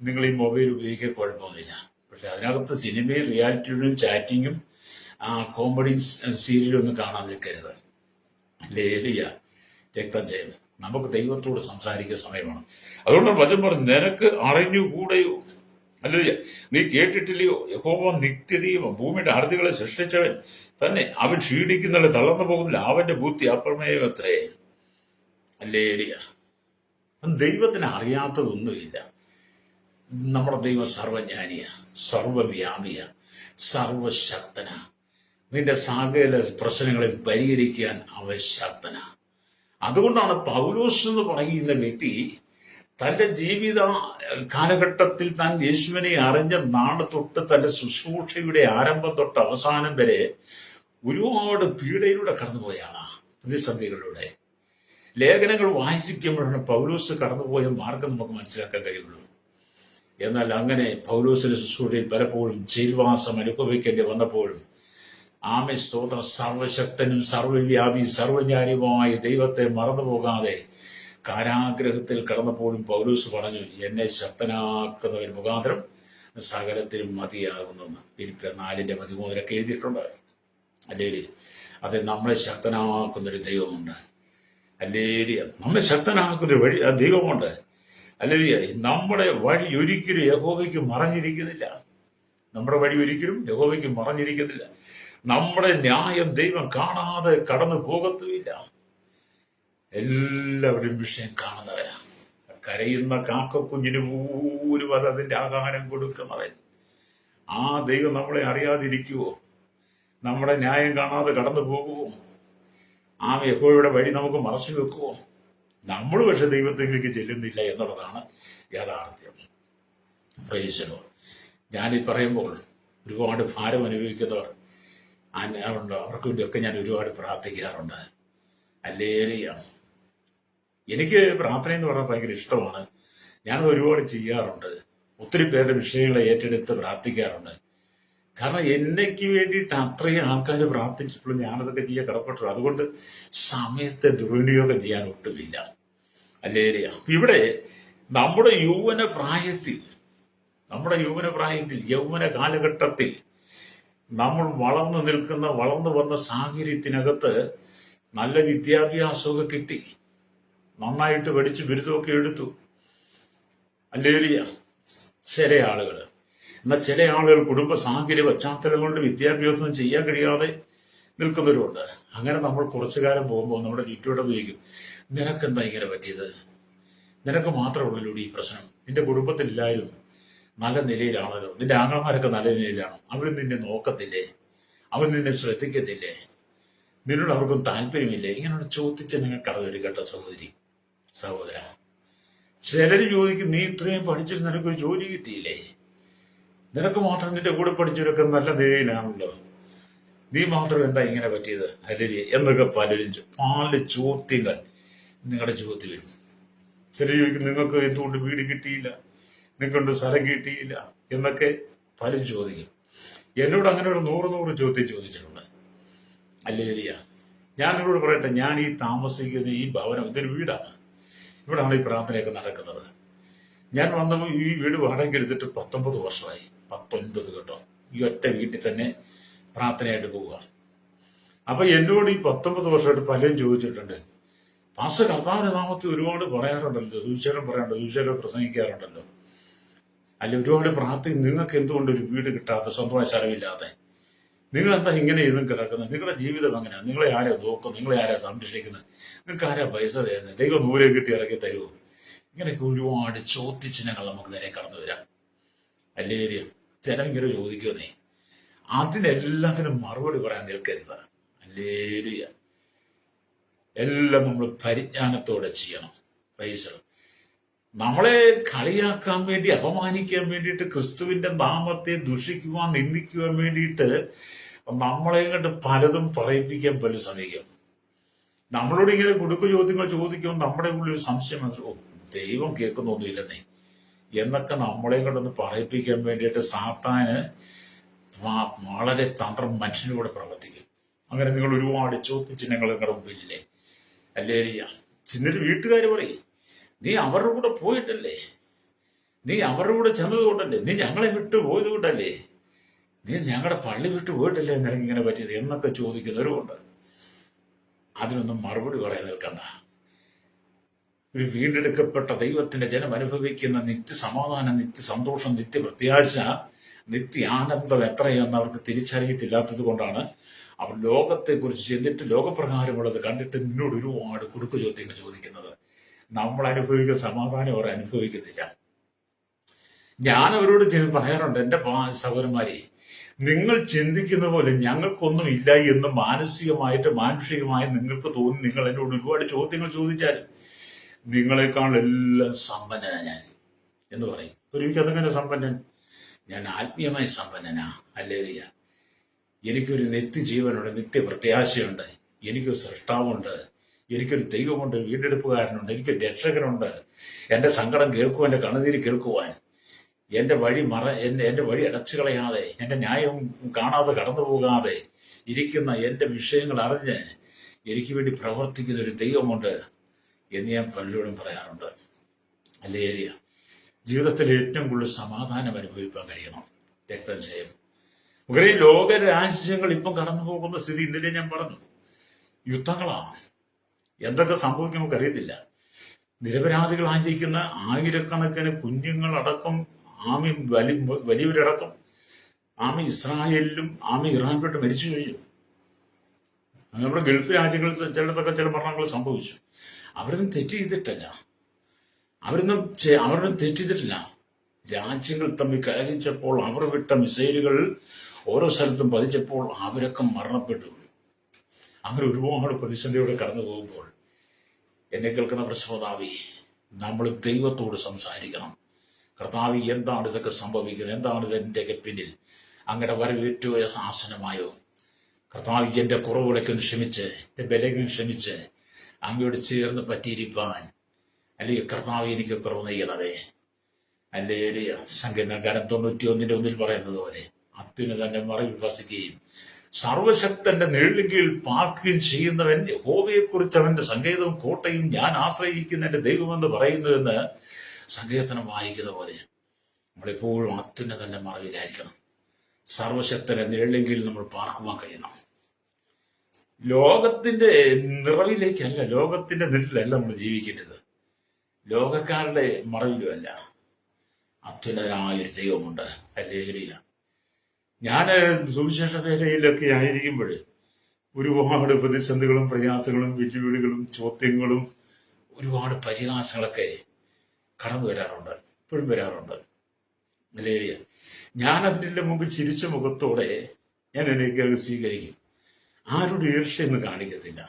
S1: നിങ്ങൾ ഈ മൊബൈൽ ഉപയോഗിക്കാൻ കുഴപ്പമൊന്നുമില്ല. പക്ഷെ അതിനകത്ത് സിനിമയും റിയാലിറ്റിയും ചാറ്റിങ്ങും കോമഡി സീരിയലും ഒന്നും കാണാൻ നിൽക്കരുത്. ഹല്ലേലൂയ. രക്തം ചെയ്യണം. നമുക്ക് ദൈവത്തോട് സംസാരിക്കുന്ന സമയമാണ്. അതുകൊണ്ട് വചനം പറഞ്ഞു, നിനക്ക് അറിഞ്ഞുകൂടെയോ, ഹല്ലേലൂയ, നീ കേട്ടിട്ടില്ലയോ, യഹോവ നിത്യദൈവം, ഭൂമിയുടെ അർത്തികളെ സൃഷ്ടിച്ചവൻ തന്നെ, അവൻ ക്ഷീണിക്കുന്നില്ല, തളർന്നു പോകുന്നില്ല, അവന്റെ ബുദ്ധി അപ്രമേയമത്രേ. ഹല്ലേലൂയ. ദൈവത്തിന് അറിയാത്തതൊന്നുമില്ല. നമ്മുടെ ദൈവം സർവജ്ഞാനിയ, സർവവ്യാപിയ, സർവശക്തന. നിന്റെ സകല പ്രശ്നങ്ങളെ പരിഹരിക്കാൻ അവൻ ശക്തന. അതുകൊണ്ടാണ് പൗലോസ് എന്ന് പറയുന്ന വ്യക്തി തന്റെ ജീവിത കാലഘട്ടത്തിൽ താൻ യേശുവിനെ അറിഞ്ഞ നാട് തൊട്ട് തന്റെ ശുശ്രൂഷയുടെ ആരംഭം തൊട്ട് അവസാനം വരെ ഒരുപാട് പീഡയിലൂടെ കടന്നുപോയാണ്, പ്രതിസന്ധികളിലൂടെ. ലേഖനങ്ങൾ വായിക്കുമ്പോഴാണ് പൗലോസ് കടന്നുപോയ മാർഗം നമുക്ക് മനസ്സിലാക്കാൻ കഴിയുള്ളൂ. എന്നാൽ അങ്ങനെ പൗലോസിന്റെ ശുശ്രൂഷയിൽ പലപ്പോഴും ജയിൽവാസം അനുഭവിക്കേണ്ടി വന്നപ്പോഴും സ്തോത്രം, സർവശക്തനും സർവവ്യാപി സർവജ്ഞാനിയുമായ ദൈവത്തെ മറന്നുപോകാതെ കാരാഗ്രഹത്തിൽ കടന്നപ്പോഴും പൗലോസ് പറഞ്ഞു, എന്നെ ശക്തനാക്കുന്നവർ മുഖാന്തരം സകലത്തിനും മതിയാകുന്നു. ഫിലിപ്പിയർ 4:13 എഴുതിയിട്ടുണ്ട്. അല്ലെങ്കിൽ അത് നമ്മളെ ശക്തനാക്കുന്നൊരു ദൈവമുണ്ട്. അല്ലേരിയ. നമ്മെ ശക്തനാക്കുന്ന വഴി ആ ദൈവമുണ്ട്. അല്ലേരിയ. നമ്മുടെ വഴി ഒരിക്കലും യഹോവയ്ക്ക് മറഞ്ഞിരിക്കുന്നില്ല. നമ്മുടെ വഴി ഒരിക്കലും യഹോവയ്ക്ക് മറഞ്ഞിരിക്കുന്നില്ല. നമ്മുടെ ന്യായം ദൈവം കാണാതെ കടന്നു പോകത്തുമില്ല. എല്ലാവരും വിഷയം കാണുന്നവരാ. കരയുന്ന കാക്കക്കുഞ്ഞിന് പോലും അത് അതിന്റെ ആഹാരം കൊടുക്കുന്നവൻ. ആ ദൈവം നമ്മളെ അറിയാതിരിക്കുവോ? നമ്മുടെ ന്യായം കാണാതെ കടന്നു പോകുമോ? ആ യഹോവയുടെ വഴി നമുക്ക് മറച്ചു വെക്കുവോ? നമ്മൾ പക്ഷെ ദൈവത്തിലേക്ക് ചെല്ലുന്നില്ല എന്നുള്ളതാണ് യാഥാർത്ഥ്യം. പ്രൈസലോ. ഞാനീ പറയുമ്പോൾ ഒരുപാട് ഭാരം അനുഭവിക്കുന്നവർ ഉണ്ട്. അവർക്ക് വേണ്ടിയൊക്കെ ഞാൻ ഒരുപാട് പ്രാർത്ഥിക്കാറുണ്ട്. അല്ലേലിയ. എനിക്ക് പ്രാർത്ഥന എന്ന് പറഞ്ഞാൽ ഭയങ്കര ഇഷ്ടമാണ്. ഞാനത് ഒരുപാട് ചെയ്യാറുണ്ട്. ഒത്തിരി പേരുടെ വിഷയങ്ങളെ ഏറ്റെടുത്ത് പ്രാർത്ഥിക്കാറുണ്ട്. കാരണം എന്നയ്ക്ക് വേണ്ടിയിട്ട് അത്രയും ആൾക്കാർ പ്രാർത്ഥിച്ചിട്ടുള്ളൂ. ഞാനതൊക്കെ ചെയ്യാൻ കടപ്പെട്ടു. അതുകൊണ്ട് സമയത്തെ ദുർവിനിയോഗം ചെയ്യാൻ ഒട്ടുമില്ല. അല്ലേലിയ. ഇവിടെ നമ്മുടെ യൗവന പ്രായത്തിൽ യൗവന കാലഘട്ടത്തിൽ നമ്മൾ വളർന്നു വന്ന സാഹചര്യത്തിനകത്ത് നല്ല വിദ്യാഭ്യാസമൊക്കെ കിട്ടി, നന്നായിട്ട് പഠിച്ച് ബിരുദമൊക്കെ എടുത്തു. അല്ലേലിയ. ചില ആളുകൾ കുടുംബ സാഹചര്യ പശ്ചാത്തലം കൊണ്ട് വിദ്യാഭ്യാസം ചെയ്യാൻ കഴിയാതെ നിൽക്കുന്നവരുണ്ട്. അങ്ങനെ നമ്മൾ കുറച്ചു കാലം പോകുമ്പോൾ നമ്മുടെ ചുറ്റുവട്ടം ചോദിക്കും, നിനക്കെന്താ ഇങ്ങനെ പറ്റിയത്? നിനക്ക് മാത്രമുള്ളൂ ഈ പ്രശ്നം. നിന്റെ കുടുംബത്തിൽ എല്ലാവരും നല്ല നിലയിലാണല്ലോ. നിന്റെ ആങ്ങളമാരൊക്കെ നല്ല നിലയിലാണോ? അവർ നിന്നെ നോക്കത്തില്ലേ? അവർ നിന്നെ ശ്രദ്ധിക്കത്തില്ലേ? നിന്നോട് അവർക്കും താല്പര്യമില്ലേ? ഇങ്ങനെയുള്ള ചോദിച്ച് നിങ്ങൾ കടവരും കേട്ടോ സഹോദര. ചിലര് ചോദിക്കും, നീ ഇത്രയും പഠിച്ചിട്ട് നിനക്കൊരു ജോലി കിട്ടിയില്ലേ? നിനക്ക് മാത്രം നിന്റെ കൂടെ പഠിച്ചവരൊക്കെ നല്ല നിലയിലാണല്ലോ, നീ മാത്രം എന്താ ഇങ്ങനെ പറ്റിയത്? അല്ലേ എന്നൊക്കെ പല ചോദ്യങ്ങൾ നിങ്ങളുടെ ജീവിതത്തിൽ വരും. ചില ചോദിക്കും, നിങ്ങൾക്ക് എന്തുകൊണ്ട് വീട് കിട്ടിയില്ല, നിങ്ങൾക്ക് സ്ഥലം കിട്ടിയില്ല എന്നൊക്കെ പലരും ചോദിക്കും. എന്നോട് അങ്ങനെ ഒരു 100 ചോദ്യം ചോദിച്ചിട്ടുണ്ട്. അല്ലേലിയ. ഞാൻ നിങ്ങളോട് പറയട്ടെ, ഞാൻ ഈ താമസിക്കുന്ന ഈ ഭവനം ഇതൊരു വീടാണ്. ഇവിടാണ് ഈ പ്രാർത്ഥനയൊക്കെ നടക്കുന്നത്. ഞാൻ വന്നപ്പോൾ ഈ വീട് വാടക എടുത്തിട്ട് 19 വർഷമായി. 19 കേട്ടോ. ഈ ഒറ്റ വീട്ടിൽ തന്നെ പ്രാർത്ഥനയായിട്ട് പോവുക. അപ്പൊ എന്നോട് ഈ 19 വർഷമായിട്ട് പലരും ചോദിച്ചിട്ടുണ്ട്, പാസ്റ്റർ കർത്താവിന്റെ നാമത്തിൽ ഒരുപാട് പറയാറുണ്ടല്ലോ, സുവിശേഷം പറയാറുണ്ടല്ലോ, സുവിശേഷം പ്രസംഗിക്കാറുണ്ടല്ലോ, അല്ല ഒരുപാട് പ്രാർത്ഥിക്കും, നിങ്ങൾക്ക് എന്തുകൊണ്ട് ഒരു വീട് കിട്ടാത്ത, സ്വന്തമായ സ്ഥലമില്ലാതെ? നിങ്ങൾ എന്താ ഇങ്ങനെ ഇതും കിടക്കുന്നത്? നിങ്ങളുടെ ജീവിതം എങ്ങനെയാണ്? നിങ്ങളെ ആരാ നോക്കും? നിങ്ങളെ ആരാ സംരക്ഷിക്കുന്നത്? നിങ്ങൾക്ക് ആരാ പൈസ തരുന്നത്? ദൈവം നൂരെ കിട്ടി ഇറക്കി തരുമോ? ഇങ്ങനെയൊക്കെ ഒരുപാട് ചോദ്യചിഹ്നങ്ങൾ നമുക്ക് നേരെ കടന്നു വരാം. അല്ലേ? ജനം ഇങ്ങനെ ചോദിക്കുന്നേ, അതിനെല്ലാത്തിനും മറുപടി പറയാൻ നിൽക്കരുത്. അല്ലേലൂയ. എല്ലാം നമ്മൾ പരിജ്ഞാനത്തോടെ ചെയ്യണം. പ്രൈസ്. നമ്മളെ കളിയാക്കാൻ വേണ്ടി, അപമാനിക്കാൻ വേണ്ടിയിട്ട്, ക്രിസ്തുവിന്റെ നാമത്തെ ദുഷിക്കുവാൻ, നിന്ദിക്കുവാൻ വേണ്ടിയിട്ട് നമ്മളെ കണ്ട് പലതും പറയിപ്പിക്കാൻ പല ശ്രമിക്കും. നമ്മളോട് ഇങ്ങനെ കുടുക്കു ചോദ്യങ്ങൾ ചോദിക്കുമ്പോൾ നമ്മുടെ ഉള്ളിൽ ഒരു സംശയം, ദൈവം കേൾക്കുന്നൊന്നുമില്ലെന്നേ എന്നൊക്കെ നമ്മളെ കൊണ്ടൊന്ന് പറയിപ്പിക്കാൻ വേണ്ടിയിട്ട് സാത്താന് വളരെ തന്ത്രം മനുഷ്യനോട് പ്രവർത്തിക്കും. അങ്ങനെ നിങ്ങൾ ഒരുപാട് ചോദ്യചിഹ്നങ്ങൾ നിങ്ങളുടെ മുമ്പിലില്ലേ? അല്ലേ? എന്നിട്ട് വീട്ടുകാർ പറയും, നീ അവരുടെ കൂടെ പോയിട്ടല്ലേ, നീ അവരുടെ കൂടെ ചെന്നതുകൊണ്ടല്ലേ, നീ ഞങ്ങളെ വിട്ടു പോയത് കൊണ്ടല്ലേ, നീ ഞങ്ങളുടെ പള്ളി വിട്ടു പോയിട്ടല്ലേ നിനക്ക് ഇങ്ങനെ പറ്റിയത് എന്നൊക്കെ ചോദിക്കുന്നവരുമുണ്ട്. അതിനൊന്നും മറുപടി പറയാൻ നിൽക്കണ്ട. ഒരു വീണ്ടെടുക്കപ്പെട്ട ദൈവത്തിന്റെ ജനം അനുഭവിക്കുന്ന നിത്യസമാധാനം, നിത്യസന്തോഷം, നിത്യപ്രത്യാശ, നിത്യ ആനന്ദം എത്രയെന്ന് അവർക്ക് തിരിച്ചറിയത്തില്ലാത്തത് കൊണ്ടാണ് അവർ ലോകത്തെക്കുറിച്ച് ചെന്നിട്ട് ലോകപ്രകാരമുള്ളത് കണ്ടിട്ട് നിന്നോട് ഒരുപാട് കുടുക്കു ചോദ്യങ്ങൾ ചോദിക്കുന്നത്. നമ്മൾ അനുഭവിക്കുന്ന സമാധാനം അവർ അനുഭവിക്കുന്നില്ല. ഞാൻ അവരോട് പറയാറുണ്ട്, എന്റെ സഹോദരന്മാരെ, നിങ്ങൾ ചിന്തിക്കുന്ന പോലെ ഞങ്ങൾക്കൊന്നും ഇല്ല എന്ന് മാനുഷികമായി നിങ്ങൾക്ക് തോന്നി നിങ്ങൾ എന്നോട് ഒരുപാട് ചോദ്യങ്ങൾ ചോദിച്ചാൽ നിങ്ങളെക്കാൾ എല്ലാം സമ്പന്നനാ ഞാൻ എന്ന് പറയും. ഒരിക്കലും സമ്പന്നൻ, ഞാൻ ആത്മീയമായി സമ്പന്നനാ. അല്ലേലിയ. എനിക്കൊരു നിത്യജീവനുണ്ട്, നിത്യപ്രത്യാശയുണ്ട്, എനിക്കൊരു സൃഷ്ടാവുണ്ട്, എനിക്കൊരു ദൈവമുണ്ട്, വീണ്ടെടുപ്പുകാരനുണ്ട്, എനിക്കൊരു രക്ഷകനുണ്ട്. എന്റെ സങ്കടം കേൾക്കുവാൻ, എന്റെ കണ്ണുനീര് കേൾക്കുവാൻ, എന്റെ വഴി അടച്ചു കളയാതെ, എന്റെ ന്യായം കാണാതെ കടന്നു പോകാതെ ഇരിക്കുന്ന എന്റെ വിഷയങ്ങൾ അറിഞ്ഞ് എനിക്ക് വേണ്ടി പ്രവർത്തിക്കുന്ന ഒരു ദൈവമുണ്ട് എന്ന് ഞാൻ പലരോടും പറയാറുണ്ട്. അല്ലേരിയ. ജീവിതത്തിൽ ഏറ്റവും കൂടുതൽ സമാധാനം അനുഭവിക്കാൻ കഴിയണം. രക്തജയം. ഒരേ ലോകരാജ്യങ്ങൾ ഇപ്പം കടന്നു പോകുന്ന സ്ഥിതി ഇന്നലെ ഞാൻ പറഞ്ഞു, യുദ്ധങ്ങളാണ്. എന്തൊക്കെ സംഭവിക്കും നമുക്കറിയത്തില്ല. നിരപരാധികളായിരിക്കുന്ന ആയിരക്കണക്കിന് കുഞ്ഞുങ്ങളടക്കം, ആമി വലിയവരടക്കം, ആമി ഇസ്രായേലിലും ആമി ഇറാനിലോട്ട് മരിച്ചു കഴിഞ്ഞു. നമ്മുടെ ഗൾഫ് രാജ്യങ്ങളിൽ ചിലതൊക്കെ ചില മരണങ്ങൾ സംഭവിച്ചു. അവരൊന്നും തെറ്റ് ചെയ്തിട്ടില്ല. അവരൊന്നും തെറ്റ് ചെയ്തിട്ടില്ല. രാജ്യങ്ങൾ തമ്മിൽ കലഹിച്ചപ്പോൾ അവർ വിട്ട മിസൈലുകൾ ഓരോ സ്ഥലത്തും പതിച്ചപ്പോൾ അവരൊക്കെ മരണപ്പെട്ടു. അങ്ങനെ ഒരുപാട് പ്രതിസന്ധിയോടെ കടന്നു പോകുമ്പോൾ എന്നെ കേൾക്കുന്ന ശ്രോതാവി, നമ്മൾ ദൈവത്തോട് സംസാരിക്കണം. കർത്താവി, എന്താണ് ഇതൊക്കെ സംഭവിക്കുന്നത്? എന്താണ് ഇതിൻ്റെയൊക്കെ പിന്നിൽ? അങ്ങയുടെ വരവേറ്റോ ആസനമായോ? കർത്താവി, എന്റെ കുറവുകളൊക്കെ ഒന്ന് ക്ഷമിച്ച്, എന്റെ ബലങ്ങൾ ക്ഷമിച്ച് അങ്ങയോട് ചേർന്ന് പറ്റിയിരിക്കാൻ അല്ലെങ്കിൽ കർത്താവ് എനിക്ക് കുറവ് നെയ്യണവേ. അല്ലേ സങ്കീർത്തനം 91:1 പറയുന്നത് പോലെ അത്യുന്നതന്റെ മറവിൽ വസിക്കുകയും സർവശക്തന്റെ നിഴലിൻ കീഴിൽ പാർക്കുകയും ചെയ്യുന്നവൻ യഹോവയെക്കുറിച്ച് അവന്റെ സങ്കേതവും കോട്ടയും ഞാൻ ആശ്രയിക്കുന്ന എന്റെ ദൈവമെന്ന് പറയുന്നുവെന്ന് സങ്കീർത്തനം വായിക്കുന്ന പോലെ നമ്മളെപ്പോഴും അത്യുന്നതന്റെ മറവിലായിരിക്കണം. സർവശക്തന്റെ നിഴലിൻ കീഴിൽ നമ്മൾ പാർക്കുവാൻ കഴിയണം. ലോകത്തിന്റെ നിറവിലേക്കല്ല, ലോകത്തിന്റെ നിഴലിലല്ല നമ്മൾ ജീവിക്കേണ്ടത്. ലോകക്കാരുടെ മറവിലുമല്ല. അത്യുന്നതനായൊരു ദൈവമുണ്ട്. ഹല്ലേലൂയ. ഞാൻ സുവിശേഷ വേലയിലൊക്കെ ആയിരിക്കുമ്പോൾ ഒരുപാട് പ്രതിസന്ധികളും പ്രയാസങ്ങളും വെല്ലുവിളികളും ചോദ്യങ്ങളും ഒരുപാട് പരിഹാസങ്ങളൊക്കെ കടന്നു വരാറുണ്ട്, ഇപ്പോഴും വരാറുണ്ട്. ഹല്ലേലൂയ. ഞാൻ അതിൻ്റെ മുമ്പ് ചിരിച്ച മുഖത്തോടെ ഞാൻ എനിക്ക് സ്വീകരിക്കും. ആരുടെ ഈർഷ്യയൊന്നും കാണിക്കത്തില്ല.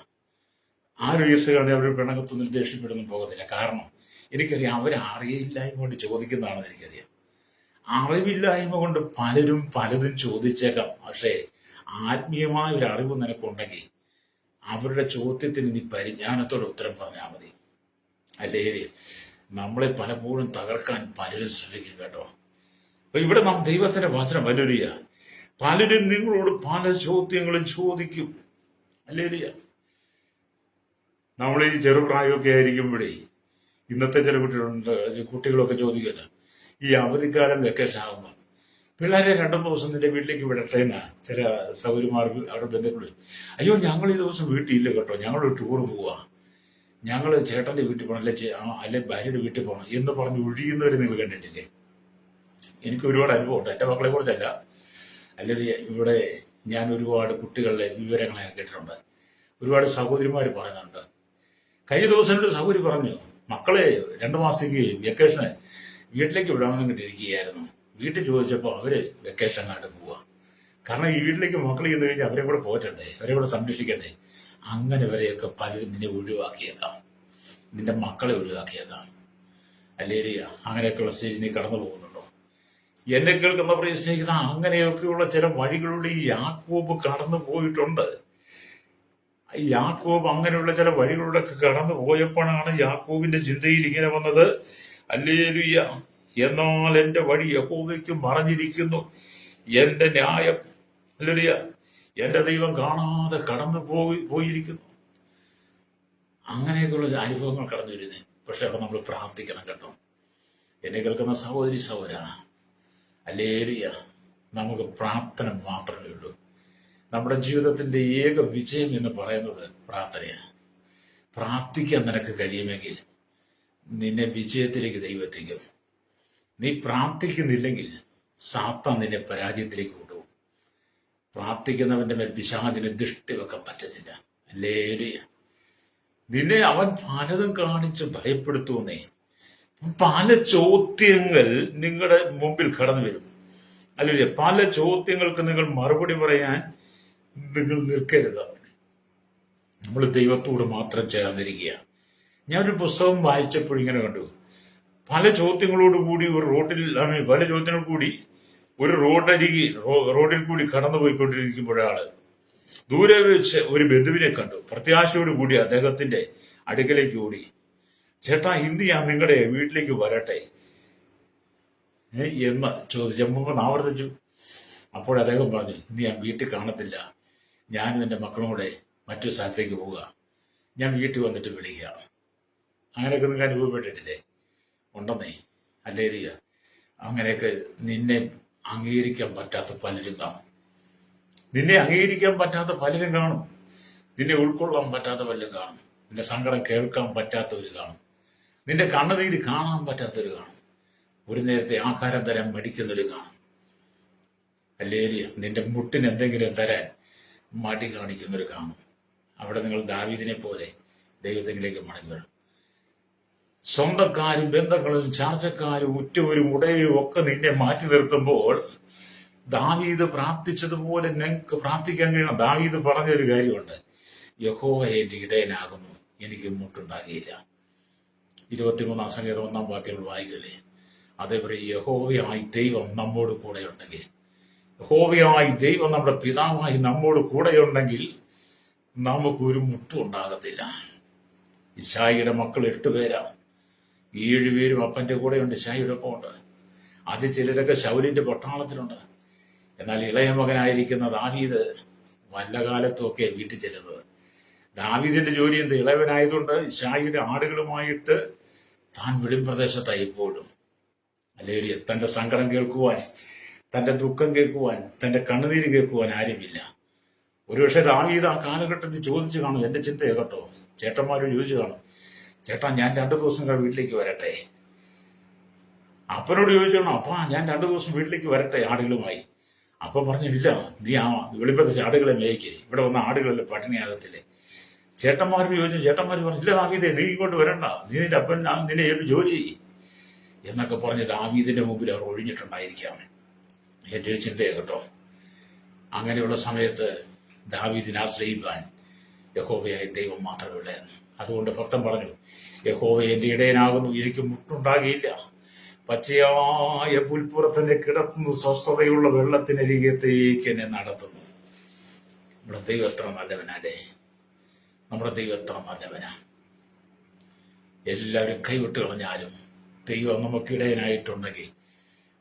S1: ആരും ഈർഷ്യ കാണി അവരുടെ പിണക്കത്തൊന്നും ദേഷ്യപ്പെടുന്നു പോകത്തില്ല. കാരണം എനിക്കറിയാം, അവരറിയില്ലായ്മ കൊണ്ട് ചോദിക്കുന്നതാണെന്ന് എനിക്കറിയാം. അറിവില്ലായ്മ കൊണ്ട് പലരും പലതും ചോദിച്ചേക്കാം. പക്ഷേ ആത്മീയമായ ഒരു അറിവ് നിനക്കുണ്ടെങ്കിൽ അവരുടെ ചോദ്യത്തിന് നീ പരിജ്ഞാനത്തോടെ ഉത്തരം പറഞ്ഞാൽ മതി. അല്ലേ, നമ്മളെ പലപ്പോഴും തകർക്കാൻ പലരും ശ്രമിക്കും കേട്ടോ. അപ്പൊ ഇവിടെ നാം ദൈവത്തിന്റെ വചനം വലുരിയ. പലരും നിങ്ങളോട് പല ചോദ്യങ്ങളും ചോദിക്കും. അല്ലേ, നമ്മൾ ഈ ചെറുപ്രായമൊക്കെ ആയിരിക്കുമ്പോഴേ ഇന്നത്തെ ചില കുട്ടികളൊക്കെ ചോദിക്കല്ല, ഈ അവധിക്കാലം വെക്കേഷൻ ആകുമ്പോൾ പിള്ളേരെ 2 ദിവസം നിന്റെ വീട്ടിലേക്ക് വിടട്ടേന്നാ ചില സൗകര്യമാർ അവിടെ ബന്ധുക്കൾ. അയ്യോ, ഞങ്ങൾ ഈ ദിവസം വീട്ടിലില്ല കേട്ടോ, ഞങ്ങൾ ടൂർ പോവാ, ഞങ്ങൾ ചേട്ടന്റെ വീട്ടിൽ പോകണം, അല്ലെ ഭാര്യയുടെ വീട്ടിൽ പോകണം എന്ന് പറഞ്ഞ് ഒഴിയുന്നവരെ നിങ്ങൾ കണ്ടിട്ടില്ലേ? എനിക്ക് ഒരുപാട് അനുഭവമുണ്ട്. എൻ്റെ മക്കളെ കുറിച്ചല്ല, അല്ലെങ്കിൽ ഇവിടെ ഞാൻ ഒരുപാട് കുട്ടികളുടെ വിവരങ്ങൾ കേട്ടിട്ടുണ്ട്. ഒരുപാട് സഹോദരിമാർ പറയുന്നുണ്ട്. കഴിഞ്ഞ ദിവസം ഒരു സഹോദരി പറഞ്ഞു, മക്കളെ 2 മാസത്തേക്ക് വെക്കേഷന് വീട്ടിലേക്ക് വിടാമെന്ന് കിട്ടിയിരിക്കുകയായിരുന്നു. വീട്ടിൽ ചോദിച്ചപ്പോൾ അവര് വെക്കേഷൻ കണ്ട് പോവാ. കാരണം ഈ വീട്ടിലേക്ക് മക്കൾ ചെന്ന് കഴിഞ്ഞാൽ അവരെ കൂടെ പോറ്റണ്ടേ, അവരെ കൂടെ സംരക്ഷിക്കണ്ടേ. അങ്ങനെ വരെയൊക്കെ പലരും നിന്നെ ഒഴിവാക്കിയേക്കാം, നിന്റെ മക്കളെ ഒഴിവാക്കിയേക്കാം. അല്ലേരിയ, അങ്ങനെയൊക്കെയുള്ള സ്റ്റേജ് നീ കടന്നു പോകുന്നുണ്ടോ? എന്നെ കേൾക്കുന്ന പ്രിയ സ്നേഹിത, അങ്ങനെയൊക്കെയുള്ള ചില വഴികളിലൂടെ ഈ യാക്കോബ് കടന്നു പോയിട്ടുണ്ട്. യാക്കോബ് അങ്ങനെയുള്ള ചില വഴികളിലൂടെ കടന്നു പോയപ്പോഴാണ് യാക്കോബിന്റെ ചിന്തയിൽ ഇങ്ങനെ വന്നത്, ഹല്ലേലൂയ, എന്നാൽ എന്റെ വഴി യഹോവയ്ക്ക് മറഞ്ഞിരിക്കുന്നു, എന്റെ ന്യായം ഹല്ലേലൂയ എന്റെ ദൈവം കാണാതെ കടന്നു പോയിരിക്കുന്നു. അങ്ങനെയൊക്കെയുള്ള അനുഭവങ്ങൾ കടന്നു വരുന്നത്. പക്ഷെ അപ്പൊ നമ്മൾ പ്രാർത്ഥിക്കണം കേട്ടോ. എന്നെ കേൾക്കുന്ന സഹോദരി സഹോദര, ഹല്ലേലൂയ, നമുക്ക് പ്രാർത്ഥന മാത്രമേ ഉള്ളൂ. നമ്മുടെ ജീവിതത്തിന്റെ ഏക വിജയം എന്ന് പറയുന്നത് പ്രാർത്ഥനയാണ്. പ്രാർത്ഥിക്കാൻ നിനക്ക് കഴിയുമെങ്കിൽ നിന്നെ വിജയത്തിലേക്ക് ദൈവം എത്തിക്കും. നീ പ്രാർത്ഥിക്കുന്നില്ലെങ്കിൽ സാത്താൻ നിന്നെ പരാജയത്തിലേക്ക് കൊണ്ടുപോകും. പ്രാർത്ഥിക്കുന്നവന്റെ മേൽ പിശാചിന് ദൃഷ്ടി വെക്കാൻ പറ്റത്തില്ല. ഹല്ലേലൂയ. നിന്നെ അവൻ പലതും കാണിച്ച് ഭയപ്പെടുത്തുന്നേ. പല ചോദ്യങ്ങൾ നിങ്ങളുടെ മുമ്പിൽ കടന്നു വരും. അല്ലെ, പല ചോദ്യങ്ങൾക്ക് നിങ്ങൾ മറുപടി പറയാൻ നിങ്ങൾ നിൽക്കരുത്. നമ്മൾ ദൈവത്തോട് മാത്രം ചേർന്നിരിക്കുക. ഞാനൊരു പുസ്തകം വായിച്ചപ്പോൾ ഇങ്ങനെ കണ്ടു, പല ചോദ്യങ്ങളോടുകൂടി ഒരു റോഡിൽ കൂടി കടന്നു പോയിക്കൊണ്ടിരിക്കുമ്പോഴാണ് ദൂരെ വെച്ച് ഒരു ബന്ധുവിനെ കണ്ടു. പ്രത്യാശയോടുകൂടി അദ്ദേഹത്തിന്റെ അടുക്കലേക്ക് ഓടി, ചേട്ടാ, ഇന്ന് ഞാൻ നിങ്ങളുടെ വീട്ടിലേക്ക് വരട്ടെ എന്ന് ചോദിച്ചപ്പോൾ ആവർത്തിച്ചു. അപ്പോൾ അദ്ദേഹം പറഞ്ഞു, ഇന്ന് ഞാൻ വീട്ടിൽ കാണത്തില്ല, ഞാനും എൻ്റെ മക്കളും കൂടെ മറ്റൊരു സ്ഥലത്തേക്ക് പോവുക, ഞാൻ വീട്ടിൽ വന്നിട്ട് വിളിക്കുക. അങ്ങനെയൊക്കെ നിങ്ങൾക്ക് അനുഭവപ്പെട്ടിട്ടില്ലേ? ഉണ്ടെന്നേ. ഹല്ലേലൂയ. അങ്ങനെയൊക്കെ നിന്നെ അംഗീകരിക്കാൻ പറ്റാത്ത പലരും കാണും. നിന്നെ അംഗീകരിക്കാൻ പറ്റാത്ത പലരും കാണും. നിന്നെ ഉൾക്കൊള്ളാൻ പറ്റാത്ത പലരും കാണും. നിന്റെ സങ്കടം കേൾക്കാൻ പറ്റാത്തവർ കാണും. നിന്റെ കണ്ണുനീര് കാണാൻ പറ്റാത്തവർ കാണും. ഒരു നേരത്തെ ആഹാരം തരാൻ മടിക്കുന്നവർ കാണും. ഹല്ലേലൂയ. നിന്റെ മുട്ടിന് എന്തെങ്കിലും തരാൻ മടി കാണിക്കുന്നവർ കാണും. അവിടെ നിങ്ങൾ ദാവീദിനെ പോലെ ദൈവത്തിലേക്ക് മടങ്ങി വരണം. സ്വന്തക്കാരും ബന്ധങ്ങളും ചാർച്ചക്കാരും ഉറ്റവരും ഉടയരും ഒക്കെ നിന്നെ മാറ്റി നിർത്തുമ്പോൾ ദാവീദ് പ്രാർത്ഥിച്ചതുപോലെ നിങ്ങൾക്ക് പ്രാർത്ഥിക്കാൻ കഴിയണം. ദാവീദ് പറഞ്ഞൊരു കാര്യമുണ്ട്, യഹോവ എന്റെ ഇടയനാകുന്നു, എനിക്ക് മുട്ടുണ്ടാകിയില്ല. 23 സംഗീതം 1 വാക്യങ്ങൾ വായിക്കല്ലേ. അതേപോലെ യഹോവയായി ദൈവം നമ്മോട് കൂടെ ഉണ്ടെങ്കിൽ, യഹോവയായി ദൈവം നമ്മുടെ പിതാവായി നമ്മോട് കൂടെയുണ്ടെങ്കിൽ നമുക്കൊരു മുട്ടും ഉണ്ടാകത്തില്ല. ഇശായിയുടെ മക്കൾ 8 പേരാ. 7 പേരും അപ്പന്റെ കൂടെയുണ്ട്, ഇശായിയുടെ ഒപ്പം ഉണ്ട്. അത് ചിലരൊക്കെ ശൗലിന്റെ പട്ടാളത്തിലുണ്ട്. എന്നാൽ ഇളയ മകനായിരിക്കുന്ന ദാവീദ് വല്ല കാലത്തുമൊക്കെ വീട്ടിൽ ചെല്ലുന്നത്. ദാവീദിന്റെ ജോലി എന്ത്? ഇളയവനായതുകൊണ്ട് ഇശായിയുടെ ആടുകളുമായിട്ട് താൻ വെളിമ്പ്രദേശത്തായി എപ്പോഴും. അല്ലെങ്കിൽ തന്റെ സങ്കടം കേൾക്കുവാൻ, തന്റെ ദുഃഖം കേൾക്കുവാൻ, തന്റെ കണ്ണുനീര് കേൾക്കുവാൻ ആരുമില്ല. ഒരുപക്ഷെ ദാവീദ് ആ കാലഘട്ടത്തിൽ ചോദിച്ചു കാണും, എന്റെ ചിന്തയെ കേട്ടോ, ചേട്ടന്മാരോട് ചോദിച്ചു കാണും, ചേട്ടാ ഞാൻ 2 ദിവസം വീട്ടിലേക്ക് വരട്ടെ? അപ്പനോട് ചോദിച്ചു കാണും, അപ്പാ ഞാൻ 2 ദിവസം വീട്ടിലേക്ക് വരട്ടെ ആടുകളുമായി? അപ്പം പറഞ്ഞു, ഇല്ല, നീ ആ വെളിപ്രദേശം ആടുകളെ മേയ്ക്ക്, ഇവിടെ വന്ന ആടുകളെല്ലാം പട്ടിണിയാകത്തില്ലേ? ചേട്ടന്മാരോട് ചോദിച്ചു, ചേട്ടന്മാർ പറഞ്ഞു, ഇല്ല ദാവീദേ, നീ ഇങ്ങോട്ട് വരണ്ട, നീ നിന്റെ അപ്പൻ നിന്നെ ഏൽപ്പ് ജോലി ചെയ്യും എന്നൊക്കെ പറഞ്ഞ് ദാവീദിന്റെ മുമ്പിൽ അവർ ഒഴിഞ്ഞിട്ടുണ്ടായിരിക്കാം. എന്റെ ഒരു ചിന്തയെ കേട്ടോ. അങ്ങനെയുള്ള സമയത്ത് ദാവീദിനെ ആശ്രയിക്കാൻ യഹോവയായ ദൈവം മാത്രമേ ഉള്ളായിരുന്നു. അതുകൊണ്ട് ഭക്തൻ പറഞ്ഞു, യഹോവ എന്റെ ഇടയനാകുന്നു, എനിക്ക് മുട്ടുണ്ടാകിയില്ല. പച്ചയായ പുൽപ്പുറത്തിനെ കിടത്തുന്നു, സ്വസ്ഥതയുള്ള വെള്ളത്തിനരികത്തേക്ക് എന്നെ നടത്തുന്നു. നമ്മുടെ ദൈവം എത്ര നല്ലവനല്ലേ! നമ്മുടെ ദൈവം എത്ര നല്ലവനാ! എല്ലാവരും കൈവിട്ട് കളഞ്ഞാലും ദൈവം നമുക്കിടയനായിട്ടുണ്ടെങ്കിൽ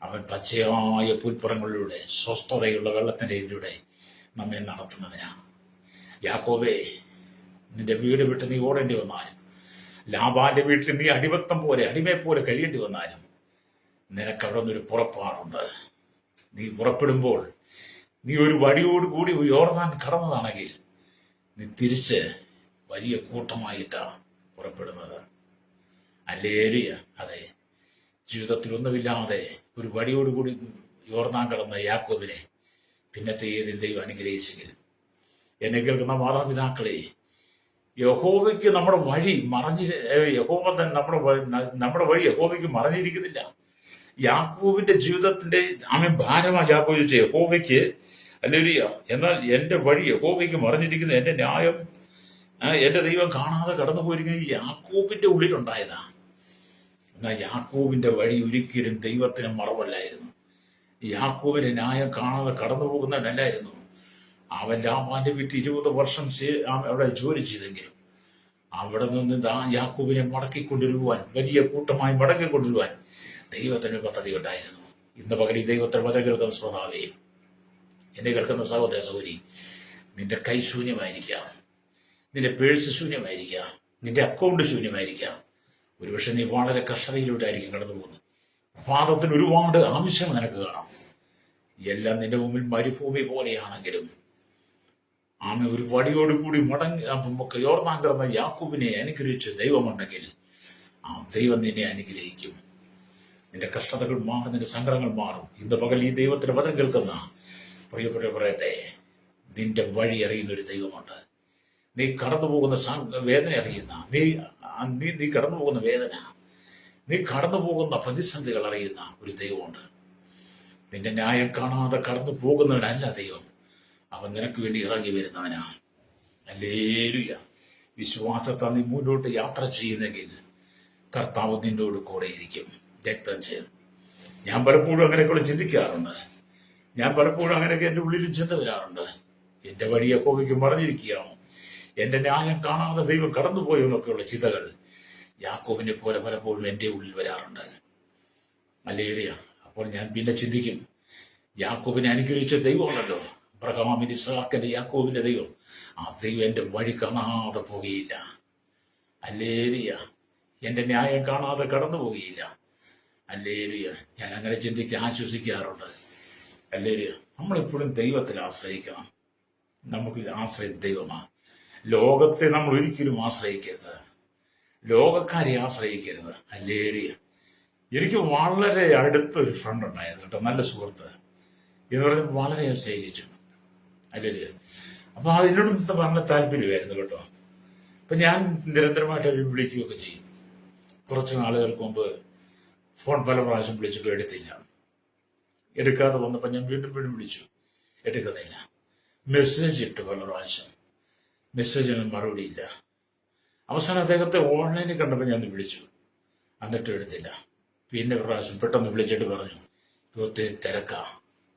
S1: അവൻ പച്ചയായ പുൽപ്പുറങ്ങളിലൂടെ സ്വസ്ഥതയുള്ള വെള്ളത്തിന്റെ ഇതിലൂടെ നമ്മെ നടത്തുന്നതിനാ. യാക്കോബേ, നിന്റെ വീട് വിട്ട് നീ ഓടേണ്ടി വന്നാലും, ലാബാന്റെ വീട്ടിൽ നീ അടിമയെ പോലെ കഴിയേണ്ടി വന്നാലും നിനക്ക് അവിടെ നിന്നൊരു പുറപ്പാടുണ്ട്. നീ പുറപ്പെടുമ്പോൾ നീ ഒരു വടിയോടുകൂടി യോർദാൻ കടന്നതാണെങ്കിൽ നീ തിരിച്ച് വലിയ കൂട്ടമായിട്ടാണ് പുറപ്പെടുന്നത്. ഹല്ലേലൂയ. അതെ, ജീവിതത്തിൽ ഒന്നുമില്ലാതെ ഒരു വടിയോടുകൂടി യോർദാൻ കടന്ന യാക്കോബിനെ പിന്നത്തെ ഏതിൽ ദൈവം അനുഗ്രഹിച്ചെങ്കിൽ, എന്നെ കേൾക്കുന്ന മാതാപിതാക്കളെ, യഹോവയ്ക്ക് നമ്മുടെ വഴി യഹോവ തന്നെ നമ്മുടെ വഴി യഹോവയ്ക്ക് മറഞ്ഞിരിക്കുന്നില്ല. യാക്കോബിന്റെ ജീവിതത്തിന്റെ ഭാരമാണ് യാക്കോബ് ചോദിച്ച യഹോവയ്ക്ക്. ഹല്ലേലൂയ. എന്നാൽ എന്റെ വഴി യഹോവയ്ക്ക് മറഞ്ഞിരിക്കുന്നു, എന്റെ ന്യായം എന്റെ ദൈവം കാണാതെ കടന്നു പോയിരിക്കുന്നത് യാക്കോബിന്റെ ഉള്ളിലുണ്ടായതാ. എന്നാൽ യാക്കോബിന്റെ വഴി ഒരിക്കലും ദൈവത്തിന് മറവല്ലായിരുന്നു. യാക്കോബിന്റെ ന്യായം കാണാതെ കടന്നു പോകുന്നവനല്ലായിരുന്നു. അവൻ ലാബാന്റെ വീട്ടിൽ 20 വർഷം അവിടെ ജോലി ചെയ്തെങ്കിലും അവിടെ നിന്ന് യാക്കോബിനെ മടക്കിക്കൊണ്ടിരുവാൻ, വലിയ കൂട്ടമായി മടക്കിക്കൊണ്ടിരുവാൻ ദൈവത്തിന് പദ്ധതി ഉണ്ടായിരുന്നു. ഇന്ന് പകൽ ദൈവത്തിന് പദ്ധതി കേൾക്കുന്ന ശ്രോതാവേ, എന്നെ കേൾക്കുന്ന സഹോദര സഹോദരി, നിന്റെ കൈ ശൂന്യമായിരിക്കാം, നിന്റെ പേഴ്സ് ശൂന്യമായിരിക്കാം, നിന്റെ അക്കൗണ്ട് ശൂന്യമായിരിക്കാം. ഒരുപക്ഷെ നീ വളരെ കഷ്ടതയിലൂടെ ആയിരിക്കും കടന്നു പോകുന്നത്. പ്രഭാതത്തിന് ഒരുപാട് ആവശ്യം നിനക്ക് കാണാം. എല്ലാം നിന്റെ മുമ്പിൽ മരുഭൂമി പോലെയാണെങ്കിലും ഒരു വടിയോടുകൂടി യോർദാൻ കിടന്ന യാക്കോബിനെ അനുഗ്രഹിച്ച ദൈവമുണ്ടെങ്കിൽ ആ ദൈവം നിന്നെ അനുഗ്രഹിക്കും. നിന്റെ കഷ്ടതകൾ മാറും, നിന്റെ സങ്കടങ്ങൾ മാറും. ഇന്ന് പകൽ ഈ ദൈവത്തിന്റെ വചനം കേൾക്കുന്ന പ്രിയപ്പെട്ട പറയട്ടെ, നിന്റെ വഴി അറിയുന്ന ഒരു ദൈവമുണ്ട്. നീ കടന്നു പോകുന്ന വേദന അറിയുന്ന, നീ കടന്നു പോകുന്ന വേദന, നീ കടന്നു പോകുന്ന പ്രതിസന്ധികൾ അറിയുന്ന ഒരു ദൈവമുണ്ട്. നിന്റെ ന്യായം കാണാതെ കടന്നു പോകുന്നവനല്ല ദൈവം, അവൻ നിനക്ക് വേണ്ടി ഇറങ്ങി വരുന്നവനാ. ഹല്ലേലൂയ. വിശ്വാസത്താൽ നീ മുന്നോട്ട് യാത്ര ചെയ്യുന്നെങ്കിൽ കർത്താവ് നിന്നോട് കൂടെയിരിക്കും. രക്തം ചെയ്യും. ഞാൻ പലപ്പോഴും അങ്ങനെയൊക്കെ ചിന്തിക്കാറുണ്ട്. ഞാൻ പലപ്പോഴും അങ്ങനെയൊക്കെ എൻ്റെ ഉള്ളിലും ചിന്ത വരാറുണ്ട്. എന്റെ വഴി യഹോവയ്ക്ക് മറഞ്ഞിരിക്കുകയാണ്, എന്റെ ന്യായം കാണാതെ ദൈവം കടന്നുപോയോ എന്നൊക്കെയുള്ള ചിന്തകൾ യാക്കോബിനെ പോലെ പലപ്പോഴും എൻ്റെ ഉള്ളിൽ വരാറുണ്ട്. ഹല്ലേലൂയ. അപ്പോൾ ഞാൻ പിന്നെ ചിന്തിക്കും, യാക്കോബിനെ അനുഗ്രഹിച്ച ദൈവമാണല്ലോ അബ്രഹാമിന്റെ ഇസ്ഹാക്കിന്റെ യാക്കോബിന്റെ ദൈവം. ആ ദൈവം എന്റെ വഴി കാണാതെ പോകുകയില്ല. ഹല്ലേലൂയ. എന്റെ ന്യായം കാണാതെ കടന്നു പോകുകയില്ല. ഹല്ലേലൂയ. ഞാൻ അങ്ങനെ ചിന്തിച്ച് ആശ്വസിക്കാറുണ്ട്. ഹല്ലേലൂയ. നമ്മളെപ്പോഴും ദൈവത്തിൽ ആശ്രയിക്കണം. നമുക്ക് ആശ്രയം ദൈവമാണ്. ലോകത്തെ നമ്മൾ ഒരിക്കലും ആശ്രയിക്കരുത്, ലോകക്കാരെ ആശ്രയിക്കരുത്. ഹല്ലേലൂയ. എനിക്ക് വളരെ അടുത്തൊരു ഫ്രണ്ട് ഉണ്ടായിരുന്നു കേട്ടോ, നല്ല സുഹൃത്ത് എന്ന് പറഞ്ഞ് വളരെ സ്നേഹിച്ചു. ഹല്ലേലൂയ. അപ്പൊ അതിനോട് നല്ല താല്പര്യമായിരുന്നു കേട്ടോ. അപ്പൊ ഞാൻ നിരന്തരമായിട്ട് അവർ വിളിക്കുകയൊക്കെ ചെയ്യും. കുറച്ച് നാളുകൾക്ക് മുമ്പ് ഫോൺ പല പ്രാവശ്യം വിളിച്ചിട്ട് എടുക്കാതെ വന്നപ്പോൾ ഞാൻ വീണ്ടും വിളിച്ചു, എടുക്കുന്നില്ല. മെസ്സേജ് ഇട്ടു പല പ്രാവശ്യം, മെസ്സേജിന് മറുപടിയില്ല. അവസാനം അദ്ദേഹത്തെ ഓൺലൈനിൽ കണ്ടപ്പോൾ ഞാൻ വിളിച്ചു, എന്നിട്ടും എടുത്തില്ല. പിന്നെ ഒരു പ്രാവശ്യം പെട്ടെന്ന് വിളിച്ചിട്ട് പറഞ്ഞു, ഒത്തിരി തിരക്കാ,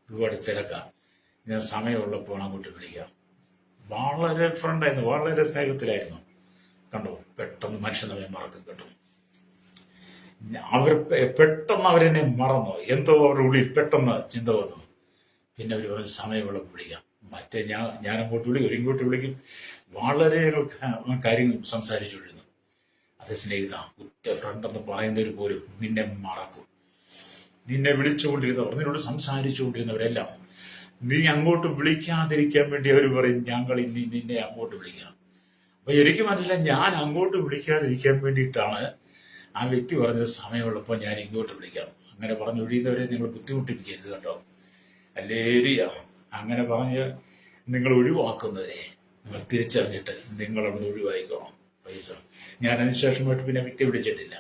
S1: ഒരുപാട് തിരക്കാ, ഞാൻ സമയമുള്ളപ്പോൾ അങ്ങോട്ട് വിളിക്കാം. വളരെ ഫ്രണ്ടായിരുന്നു, വളരെ സ്നേഹത്തിലായിരുന്നു. കണ്ടോ, പെട്ടെന്ന് മനുഷ്യൻ നമ്മെ മറക്കും കേട്ടോ. പെട്ടെന്ന് അവരെന്നെ മറന്നു, എന്തോ അവരുടെ ഉള്ളിൽ പെട്ടെന്ന് ചിന്ത വന്നു. പിന്നെ അവർ പറഞ്ഞ സമയമുള്ളപ്പോൾ വിളിക്കാം. മറ്റേ ഞാൻ അങ്ങോട്ട് വിളിക്കും, ഇങ്ങോട്ട് വിളിക്കും, വളരെ കാര്യങ്ങൾ സംസാരിച്ചുകൊണ്ടിരുന്നു. അതേ സ്നേഹിത, ഉറ്റ ഫ്രണ്ടെന്ന് പറയുന്നവർ പോലും നിന്നെ മറക്കും. നിന്നെ വിളിച്ചുകൊണ്ടിരുന്നവർ, നിന്നോട് സംസാരിച്ചുകൊണ്ടിരുന്നവരെല്ലാം നീ അങ്ങോട്ട് വിളിക്കാതിരിക്കാൻ വേണ്ടി അവർ പറയും, ഞങ്ങൾ ഇനി നിന്നെ അങ്ങോട്ട് വിളിക്കാം. അപ്പൊ എനിക്ക് മനസ്സിലായി, ഞാൻ അങ്ങോട്ട് വിളിക്കാതിരിക്കാൻ വേണ്ടിയിട്ടാണ് ആ വ്യക്തി പറഞ്ഞത് സമയമുള്ളപ്പോൾ ഞാൻ ഇങ്ങോട്ട് വിളിക്കാം. അങ്ങനെ പറഞ്ഞൊഴിയുന്നവരെ നിങ്ങൾ ബുദ്ധിമുട്ടിപ്പിക്കരുത് കേട്ടോ. ഹല്ലേലൂയ. അങ്ങനെ പറഞ്ഞ് നിങ്ങൾ ഒഴിവാക്കുന്നവരെ നിങ്ങൾ തിരിച്ചറിഞ്ഞിട്ട് നിങ്ങളവിടെ ഒഴിവായിക്കണം. ഞാൻ അതിനുശേഷമായിട്ട് പിന്നെ വ്യക്തി വിളിച്ചിട്ടില്ല.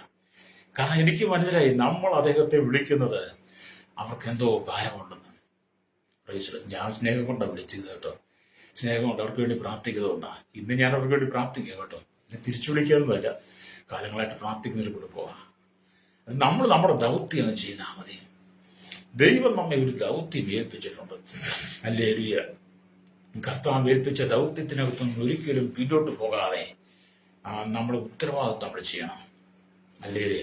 S1: കാരണം എനിക്ക് മനസ്സിലായി, നമ്മൾ അദ്ദേഹത്തെ വിളിക്കുന്നത് അവർക്ക് എന്തോ കാര്യമുണ്ടെന്ന്. ഞാൻ സ്നേഹം കൊണ്ടാണ് വിളിച്ചത് കേട്ടോ. സ്നേഹം കൊണ്ട് അവർക്ക് വേണ്ടി പ്രാർത്ഥിക്കുന്നതുകൊണ്ടാണ്. ഇന്ന് ഞാൻ അവർക്ക് വേണ്ടി പ്രാർത്ഥിക്കുക കേട്ടോ. തിരിച്ചു വിളിക്കാനൊന്നുമല്ല, കാലങ്ങളായിട്ട് പ്രാർത്ഥിക്കുന്നതിൽ കൂടെ പോവാം. നമ്മൾ നമ്മുടെ ദൗത്യം ചെയ്താൽ മതി. ദൈവം നമ്മെ ഒരു ദൗത്യം ഏൽപ്പിച്ചിട്ടുണ്ട്. ഹല്ലേലൂയ. കർത്താവ് ഏൽപ്പിച്ച ദൗത്യത്തിനകത്തൊന്നും ഒരിക്കലും പിന്നോട്ട് പോകാതെ നമ്മുടെ ഉത്തരവാദിത്വം നമ്മൾ ചെയ്യണം. ഹല്ലേലൂയ.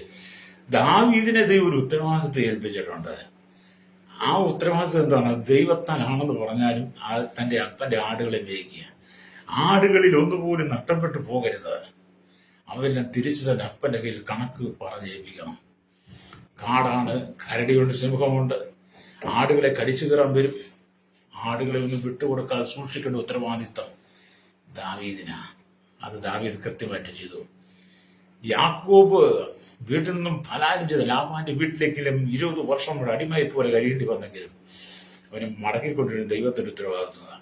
S1: ദാവീദിനെ ദൈവം ഒരു ഉത്തരവാദിത്വം ഏൽപ്പിച്ചിട്ടുണ്ട്. ആ ഉത്തരവാദിത്വം എന്താണ്? ദൈവത്താലാണെന്ന് പറഞ്ഞാലും തന്റെ അപ്പന്റെ ആടുകളെ മേയ്ക്കുക. ആടുകളിൽ ഒന്നുപോലും നഷ്ടപ്പെട്ടു പോകരുത്. അവരെല്ലാം തിരിച്ചു തന്നെ അപ്പന്റെ കയ്യിൽ കണക്ക് പറഞ്ഞേൽപ്പിക്കണം. കാടാണ്, കരടിയുണ്ട്, സിംഹമുണ്ട്, ആടുകളെ കടിച്ചു കയറാൻ വരും. ആടുകളെ ഒന്നും വിട്ടുകൊടുക്കാതെ സൂക്ഷിക്കേണ്ട ഉത്തരവാദിത്തം ദാവീദിനാ. അത് ദാവീദ് കൃത്യമായിട്ട് ചെയ്തു. യാക്കോബ് വീട്ടിൽ നിന്നും പലായനം ചെയ്ത ലാബാന്റെ വീട്ടിലേക്കെങ്കിലും 20 വർഷം കൂടെ അടിമയെ പോലെ കഴിയേണ്ടി വന്നെങ്കിലും അവന് മടക്കിക്കൊണ്ടിരുന്ന ദൈവത്തിന്റെ ഉത്തരവാദിത്വം.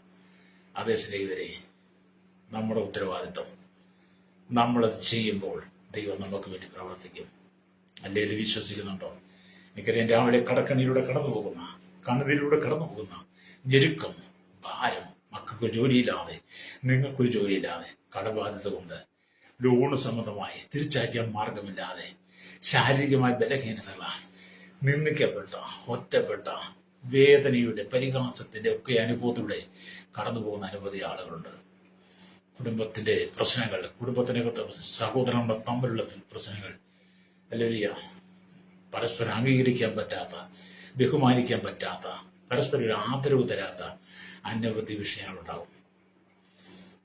S1: അതേ സ്നേഹിതരെ, നമ്മുടെ ഉത്തരവാദിത്വം നമ്മളത് ചെയ്യുമ്പോൾ ദൈവം നമുക്ക് വേണ്ടി പ്രവർത്തിക്കും. അല്ലെങ്കിൽ വിശ്വസിക്കുന്നുണ്ടോ? എനിക്കറിയാം, രാവിലെ കടക്കണിയിലൂടെ കടന്നു പോകുന്ന, കണ്ണുനീരിലൂടെ കടന്നു പോകുന്ന ഞെരുക്കം, ഭാരം, മക്കൾക്ക് ജോലിയില്ലാതെ, നിങ്ങൾക്കൊരു ജോലിയില്ലാതെ, കടബാധ്യത കൊണ്ട്, ലോണ് സംബന്ധമായി തിരിച്ചയക്കാൻ മാർഗമില്ലാതെ, ശാരീരികമായ ബലഹീനതകളാൽ നിന്ദിക്കപ്പെട്ട, ഒറ്റപ്പെട്ട, വേദനയുടെ, പരിഹാസത്തിന്റെ ഒക്കെ അനുഭവത്തിലൂടെ കടന്നു പോകുന്ന അനവധി ആളുകളുണ്ട്. കുടുംബത്തിന്റെ പ്രശ്നങ്ങൾ, കുടുംബത്തിനകത്തെ സഹോദരങ്ങളുടെ തമ്മിലുള്ള പ്രശ്നങ്ങൾ, അല്ലെങ്കിൽ പരസ്പരം അംഗീകരിക്കാൻ പറ്റാത്ത, ബഹുമാനിക്കാൻ പറ്റാത്ത, പരസ്പരം ഒരു ആദരവ് തരാത്ത അനവധി വിഷയങ്ങളുണ്ടാവും.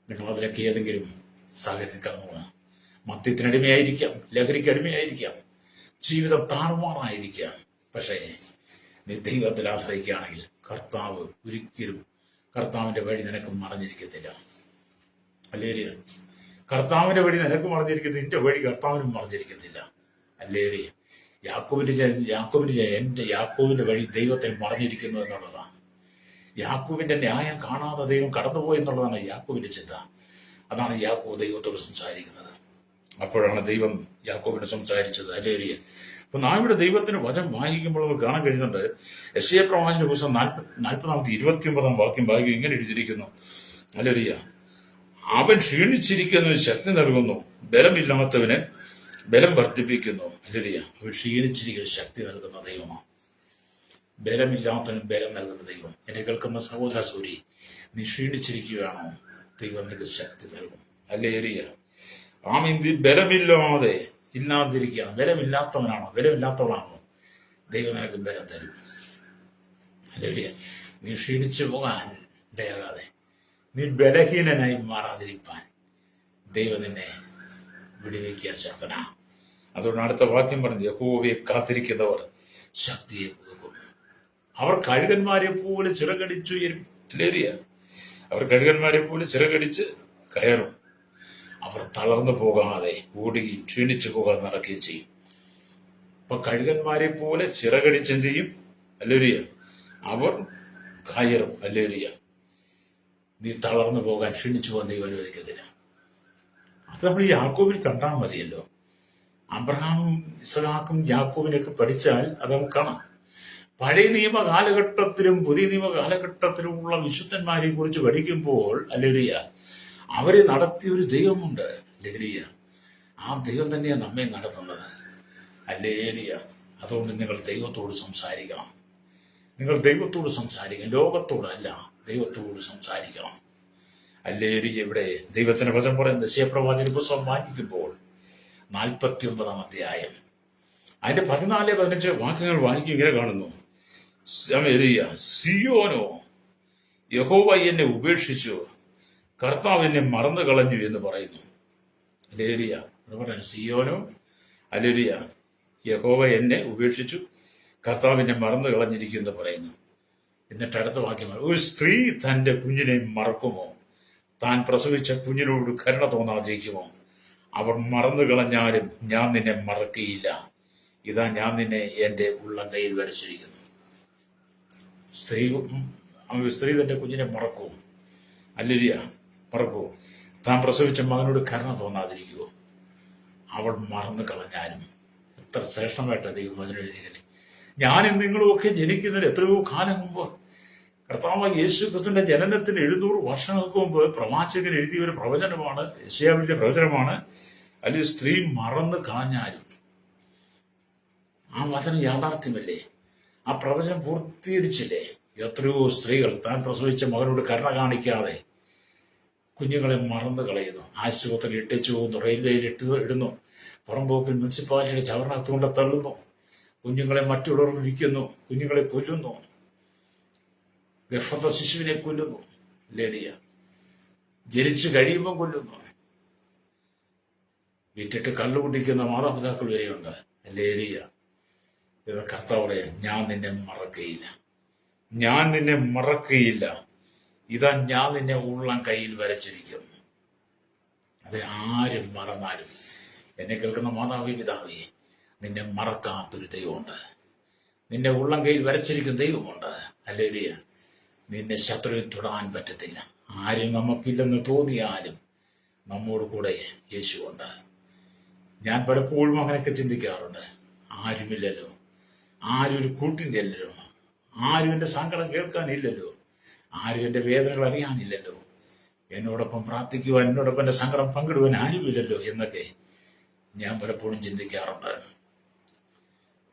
S1: നിങ്ങൾ അതിലൊക്കെ ഏതെങ്കിലും സാഹചര്യത്തിൽ കടന്നു പോകണം. മദ്യത്തിനടിമയായിരിക്കാം, ലഹരിക്ക് അടിമയായിരിക്കാം, ജീവിതം താറുമാറായിരിക്കാം. പക്ഷേ നീ ദൈവത്തിൽ ആശ്രയിക്കുകയാണെങ്കിൽ കർത്താവ് ഒരിക്കലും, കർത്താവിന്റെ വഴി നിനക്ക് മറഞ്ഞിരിക്കത്തില്ല. ഹല്ലേലൂയ. കർത്താവിന്റെ വഴി നിനക്ക് മറഞ്ഞിരിക്കുന്നത്, നിന്റെ വഴി കർത്താവിനും മറഞ്ഞിരിക്കത്തില്ല. ഹല്ലേലൂയ. യാക്കോബിന്റെ വഴി ദൈവത്തിൽ മറഞ്ഞിരിക്കുന്നു എന്നുള്ളതാണ്. യാക്കോബിന്റെ ന്യായം കാണാതെ ദൈവം കടന്നുപോയി എന്നുള്ളതാണ് യാക്കോബിന്റെ ചിന്ത. അതാണ് യാക്കോബ് ദൈവത്തോട് സംസാരിക്കുന്നത്. അപ്പോഴാണ് ദൈവം യാക്കോബിനെ സംസാരിച്ചത്. ഹല്ലേലൂയ. അപ്പൊ നാം ഇവിടെ ദൈവത്തിന് വചനം വായിക്കുമ്പോൾ നമുക്ക് കാണാൻ കഴിയുന്നുണ്ട്. യെശയ്യാ പ്രവാചകന്റെ പുസ്തകം 40-29 വാക്യം വായിക്കും. ഇങ്ങനെ എഴുതിയിരിക്കുന്നു. ഹല്ലേലൂയ. അവൻ ക്ഷീണിച്ചിരിക്കുന്നതിന് ശക്തി നൽകുന്നു, ബലമില്ലാത്തവന് ബലം വർദ്ധിപ്പിക്കുന്നു. ഹല്ലേലൂയ. അവൻ ക്ഷീണിച്ചിരിക്കുന്ന ശക്തി നൽകുന്ന ദൈവമാണ്. ബലമില്ലാത്തവന് ബലം നൽകുന്ന ദൈവം. എന്നെ കേൾക്കുന്ന സഹോദര സൂരി, നീ ക്ഷീണിച്ചിരിക്കുകയാണോ? ദൈവം നിനക്ക് ശക്തി നൽകും. ഹല്ലേലൂയ. ബലമില്ലാതെ ഇല്ലാതിരിക്കുകയാണ്. ബലമില്ലാത്തവനാണോ, ബലമില്ലാത്തവളാണോ? ദൈവം നിനക്ക് ബലം തരും. ഹല്ലേലൂയ. നീ ക്ഷീണിച്ചു പോകാൻ ഇടയാകാതെ, നീ ബലഹീനനായി മാറാതിരിക്കാൻ ദൈവം നിന്നെ വിടുവിക്കാൻ ശക്തനാ. അതുകൊണ്ട് അടുത്ത വാക്യം പറഞ്ഞു, യഹോവയെ കാത്തിരിക്കുന്നവർ ശക്തിയെ പുതുക്കും. അവർ കഴുകന്മാരെ പോലെ ചിറകടിച്ചുയരും. ഹല്ലേലൂയ. അവർ കഴുകന്മാരെ പോലെ ചിറകടിച്ച് കയറും. അവർ തളർന്നു പോകാതെ ഓടുകയും ക്ഷീണിച്ചു പോകാതെ നടക്കുകയും ചെയ്യും. അപ്പൊ കഴുകന്മാരെ പോലെ ചിറകടിച്ചെന്ത് ചെയ്യും? ഹല്ലേലൂയ. അവർ കയറും. ഹല്ലേലൂയ. നീ തളർന്നു പോകാൻ, ക്ഷീണിച്ചു പോകാൻ ദൈവം അനുവദിക്കത്തില്ല. അത് നമ്മൾ ഈ യാക്കോബിൽ കണ്ടാൽ മതിയല്ലോ. അബ്രഹാമും ഇസ്ഹാക്കും യാക്കോബിനൊക്കെ പഠിച്ചാൽ അത് നമുക്ക് കാണാം. പഴയ നിയമ കാലഘട്ടത്തിലും പുതിയ നിയമ കാലഘട്ടത്തിലുമുള്ള വിശുദ്ധന്മാരെ കുറിച്ച് പഠിക്കുമ്പോൾ ഹല്ലേലൂയ, അവരെ നടത്തിയ ഒരു ദൈവമുണ്ട്. ഹല്ലേലൂയ. ആ ദൈവം തന്നെയാണ് നമ്മെ നടത്തുന്നത്. ഹല്ലേലൂയ. അതുകൊണ്ട് നിങ്ങൾ ദൈവത്തോട് സംസാരിക്കണം. നിങ്ങൾ ദൈവത്തോട് സംസാരിക്കണം, ലോകത്തോടല്ല, ദൈവത്തോട് സംസാരിക്കണം. ഹല്ലേലൂയ. ഇവിടെ ദൈവത്തിന്റെ വചനം പറയുന്നത് യെശയ്യാപ്രവാചകന്റെ പുസ്തകം വായിക്കുമ്പോൾ 49-ാം അധ്യായം അതിന്റെ 14-15 വാക്യങ്ങൾ വായിക്കും. ഇങ്ങനെ കാണുന്നു, ഹല്ലേലൂയ, സിയോനോ, യഹോവ എന്നെ ഉപേക്ഷിച്ചു, കർത്താവ് എന്നെ മറന്നു കളഞ്ഞു എന്ന് പറയുന്നു. ഹല്ലേലൂയ. പറയുന്നു സിയോനോ, ഹല്ലേലൂയ, യഹോവ എന്നെ ഉപേക്ഷിച്ചു, കർത്താവ് എന്നെ മറന്നു കളഞ്ഞിരിക്കുന്നു എന്ന് പറയുന്നു. എന്നിട്ട് അടുത്ത വാക്യമാണ്, ഒരു സ്ത്രീ തന്റെ കുഞ്ഞിനെ മറക്കുമോ? താൻ പ്രസവിച്ച കുഞ്ഞിനോട് കരുണ തോന്നാതിരിക്കുമോ? അവർ മറന്നു കളഞ്ഞാലും ഞാൻ നിന്നെ മറക്കുകയില്ല. ഇതാ ഞാൻ നിന്നെ എന്റെ ഉള്ളം കയ്യിൽ വരച്ചിരിക്കുന്നു. സ്ത്രീ തന്റെ കുഞ്ഞിനെ മറക്കുമോ? ഹല്ലേലൂയ, മറക്കുമോ? താൻ പ്രസവിച്ച മകനോട് കരുണ തോന്നാതിരിക്കുമോ? അവൾ മറന്നു കളഞ്ഞാലും. എത്ര ശ്രേഷ്ഠമായിട്ട് ദൈവം വചനം എഴുതിയല്ലേ. ഞാനും നിങ്ങളുമൊക്കെ ജനിക്കുന്നതിന് എത്രയോ കാലം മുമ്പ്, കർത്താവ് യേശു ക്രിസ്തുവിന്റെ ജനനത്തിന് 700 വർഷങ്ങൾക്ക് മുമ്പ് പ്രവാചകൻ എഴുതിയ ഒരു പ്രവചനമാണ്, യെശയ്യാവ് എഴുതിയ പ്രവചനമാണ്. അല്ലെങ്കിൽ സ്ത്രീ മറന്നു കളഞ്ഞാലും ആ വചനം യാഥാർത്ഥ്യമല്ലേ? ആ പ്രവചനം പൂർത്തീകരിച്ചില്ലേ? എത്രയോ സ്ത്രീകൾ താൻ പ്രസവിച്ച മകനോട് കരുണ കാണിക്കാതെ കുഞ്ഞുങ്ങളെ മറന്നു കളയുന്നു. ആശുപത്രിയിൽ ഇട്ടേച്ചു പോകുന്നു, റെയിൽവേയിൽ ഇടുന്നു, പുറംപോക്കിൽ മുനിസിപ്പാലിറ്റിയുടെ ചവറിനകത്ത് കൊണ്ട് തള്ളുന്നു, കുഞ്ഞുങ്ങളെ മറ്റുള്ളവർ വിൽക്കുന്നു, കുഞ്ഞുങ്ങളെ കൊല്ലുന്നു, ഗർഭസ്ഥ ശിശുവിനെ കൊല്ലുന്നു. ഹല്ലേലൂയ. ജനിച്ചു കഴിയുമ്പോൾ കൊല്ലുന്നു. വിറ്റിട്ട് കള്ളു കുടിക്കുന്ന മാതാപിതാക്കൾ വരെയുണ്ട്. ഹല്ലേലൂയ. ഇത് കർത്താവ് പറയാം, ഞാൻ നിന്നെ മറക്കുകയില്ല, ഞാൻ നിന്നെ മറക്കുകയില്ല. ഇതാ ഞാൻ നിന്നെ ഉള്ളം കയ്യിൽ വരച്ചിരിക്കുന്നു. അത് ആരും മറന്നാലും, എന്നെ കേൾക്കുന്ന മാതാവേ പിതാവേ, നിന്നെ മറക്കാത്തൊരു ദൈവമുണ്ട്. നിന്നെ ഉള്ളം കയ്യിൽ വരച്ചിരിക്കുന്ന ദൈവമുണ്ട്. ഹല്ലേലൂയ. നിന്നെ ശത്രുവിന് തൊടാൻ പറ്റത്തില്ല. ആരും നമുക്കില്ലെന്ന് തോന്നിയാലും നമ്മോട് കൂടെ യേശുവുണ്ട്. ഞാൻ പലപ്പോഴും അങ്ങനെയൊക്കെ ചിന്തിക്കാറുണ്ട്. ആരുമില്ലല്ലോ, ആരും ഒരു കൂട്ടിൻ്റെ അല്ലല്ലോ, ആരും എൻ്റെ സങ്കടം കേൾക്കാനില്ലല്ലോ, ആരും എൻ്റെ വേദനകൾ അറിയാനില്ലല്ലോ, എന്നോടൊപ്പം പ്രാർത്ഥിക്കുവാൻ, എന്നോടൊപ്പം എൻ്റെ സങ്കടം പങ്കിടുവാൻ ആരുമില്ലല്ലോ എന്നൊക്കെ ഞാൻ പലപ്പോഴും ചിന്തിക്കാറുണ്ട്.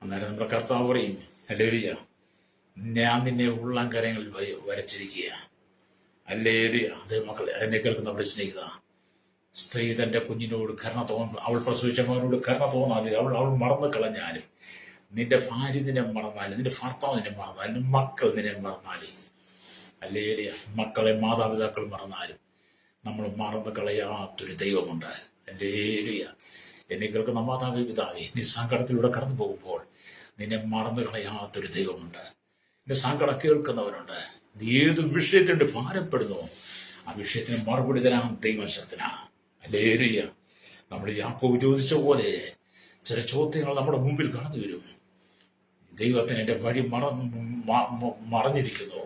S1: അന്നേരം നമ്മുടെ കർത്താവ് പറയും, ഹല്ലേലൂയ, ഞാൻ നിന്നെ ഉള്ളം കരങ്ങളിൽ വരച്ചിരിക്കുക. ഹല്ലേലൂയ. അതേ മക്കളെ, എന്നെ കേൾക്കുന്ന നമ്മുടെ സ്നേഹിത, സ്ത്രീ തന്റെ കുഞ്ഞിനോട് കരുണ അവൾ പ്രസവിച്ച മകനോട് കരുണ തോന്നാതെ അവൾ മറന്നു കളഞ്ഞാലും, നിന്റെ ഭാര്യ നിന്നെ മറന്നാലും, നിന്റെ ഭർത്താവ് നിന്നെ മറന്നാലും, മക്കൾ നിന്നെ മറന്നാലും, ഹല്ലേലൂയ, മക്കളെ മാതാപിതാക്കൾ മറന്നാലും നമ്മൾ മറന്നു കളയാത്തൊരു ദൈവമുണ്ട്. ഹല്ലേലൂയ. എന്നെ കേൾക്കുന്ന മാതാവേ പിതാവേ, നീ സങ്കടത്തിലൂടെ കടന്നു പോകുമ്പോൾ നിന്നെ മറന്നു കളയാത്തൊരു ദൈവമുണ്ട്. നിന്റെ സങ്കടം കേൾക്കുന്നവനുണ്ട്. നീ ഏത് വിഷയത്തിൻ്റെ ഭാരപ്പെടുന്നു, ആ വിഷയത്തിന് മറുപടി തരാൻ ദൈവശക്തനാ. ഹല്ലേലൂയ. നമ്മൾ യാക്കോബ് ചോദിച്ച പോലെ ചില ചോദ്യങ്ങൾ നമ്മുടെ മുമ്പിൽ കടന്നു വരും. ദൈവത്തിന് എൻ്റെ വഴി മറഞ്ഞിരിക്കുന്നു,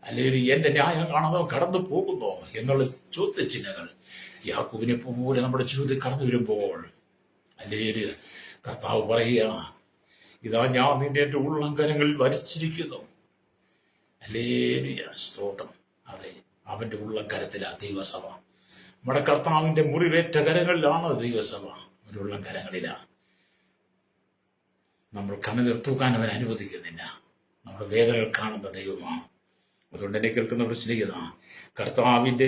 S1: അല്ലെങ്കിൽ എൻ്റെ ന്യായം കാണാതെ കടന്നു പോകുന്നു എന്നുള്ള ചോദ്യചിഹ്നങ്ങൾ യാക്കോബിനെ പോലെ നമ്മുടെ ജീവിതത്തിൽ കടന്നു വരുമ്പോൾ, അല്ലെങ്കിൽ കർത്താവ് പറയുക, ഇതാ ഞാൻ നിന്നെ എൻ്റെ ഉള്ളംകരങ്ങളിൽ വരച്ചിരിക്കുന്നു. ഹല്ലേലൂയ, സ്തോത്രം. അതെ, അവന്റെ ഉള്ളംകരത്തിലാ ദൈവസഭ. നമ്മുടെ കർത്താവിന്റെ മുറിവേറ്റ കരങ്ങളിലാണ് ദൈവസഭ. ഒരു ഉള്ളംകരങ്ങളിലാ. നമ്മൾ കണ്ണുനീർ തൂക്കാൻ അവൻ അനുവദിക്കുന്നില്ല. നമ്മുടെ വേദനകൾ കാണുന്ന ദൈവമാണ്. അതുകൊണ്ട് എന്നെ കേൾക്കുന്നവർ സ്നേഹിത, കർത്താവിന്റെ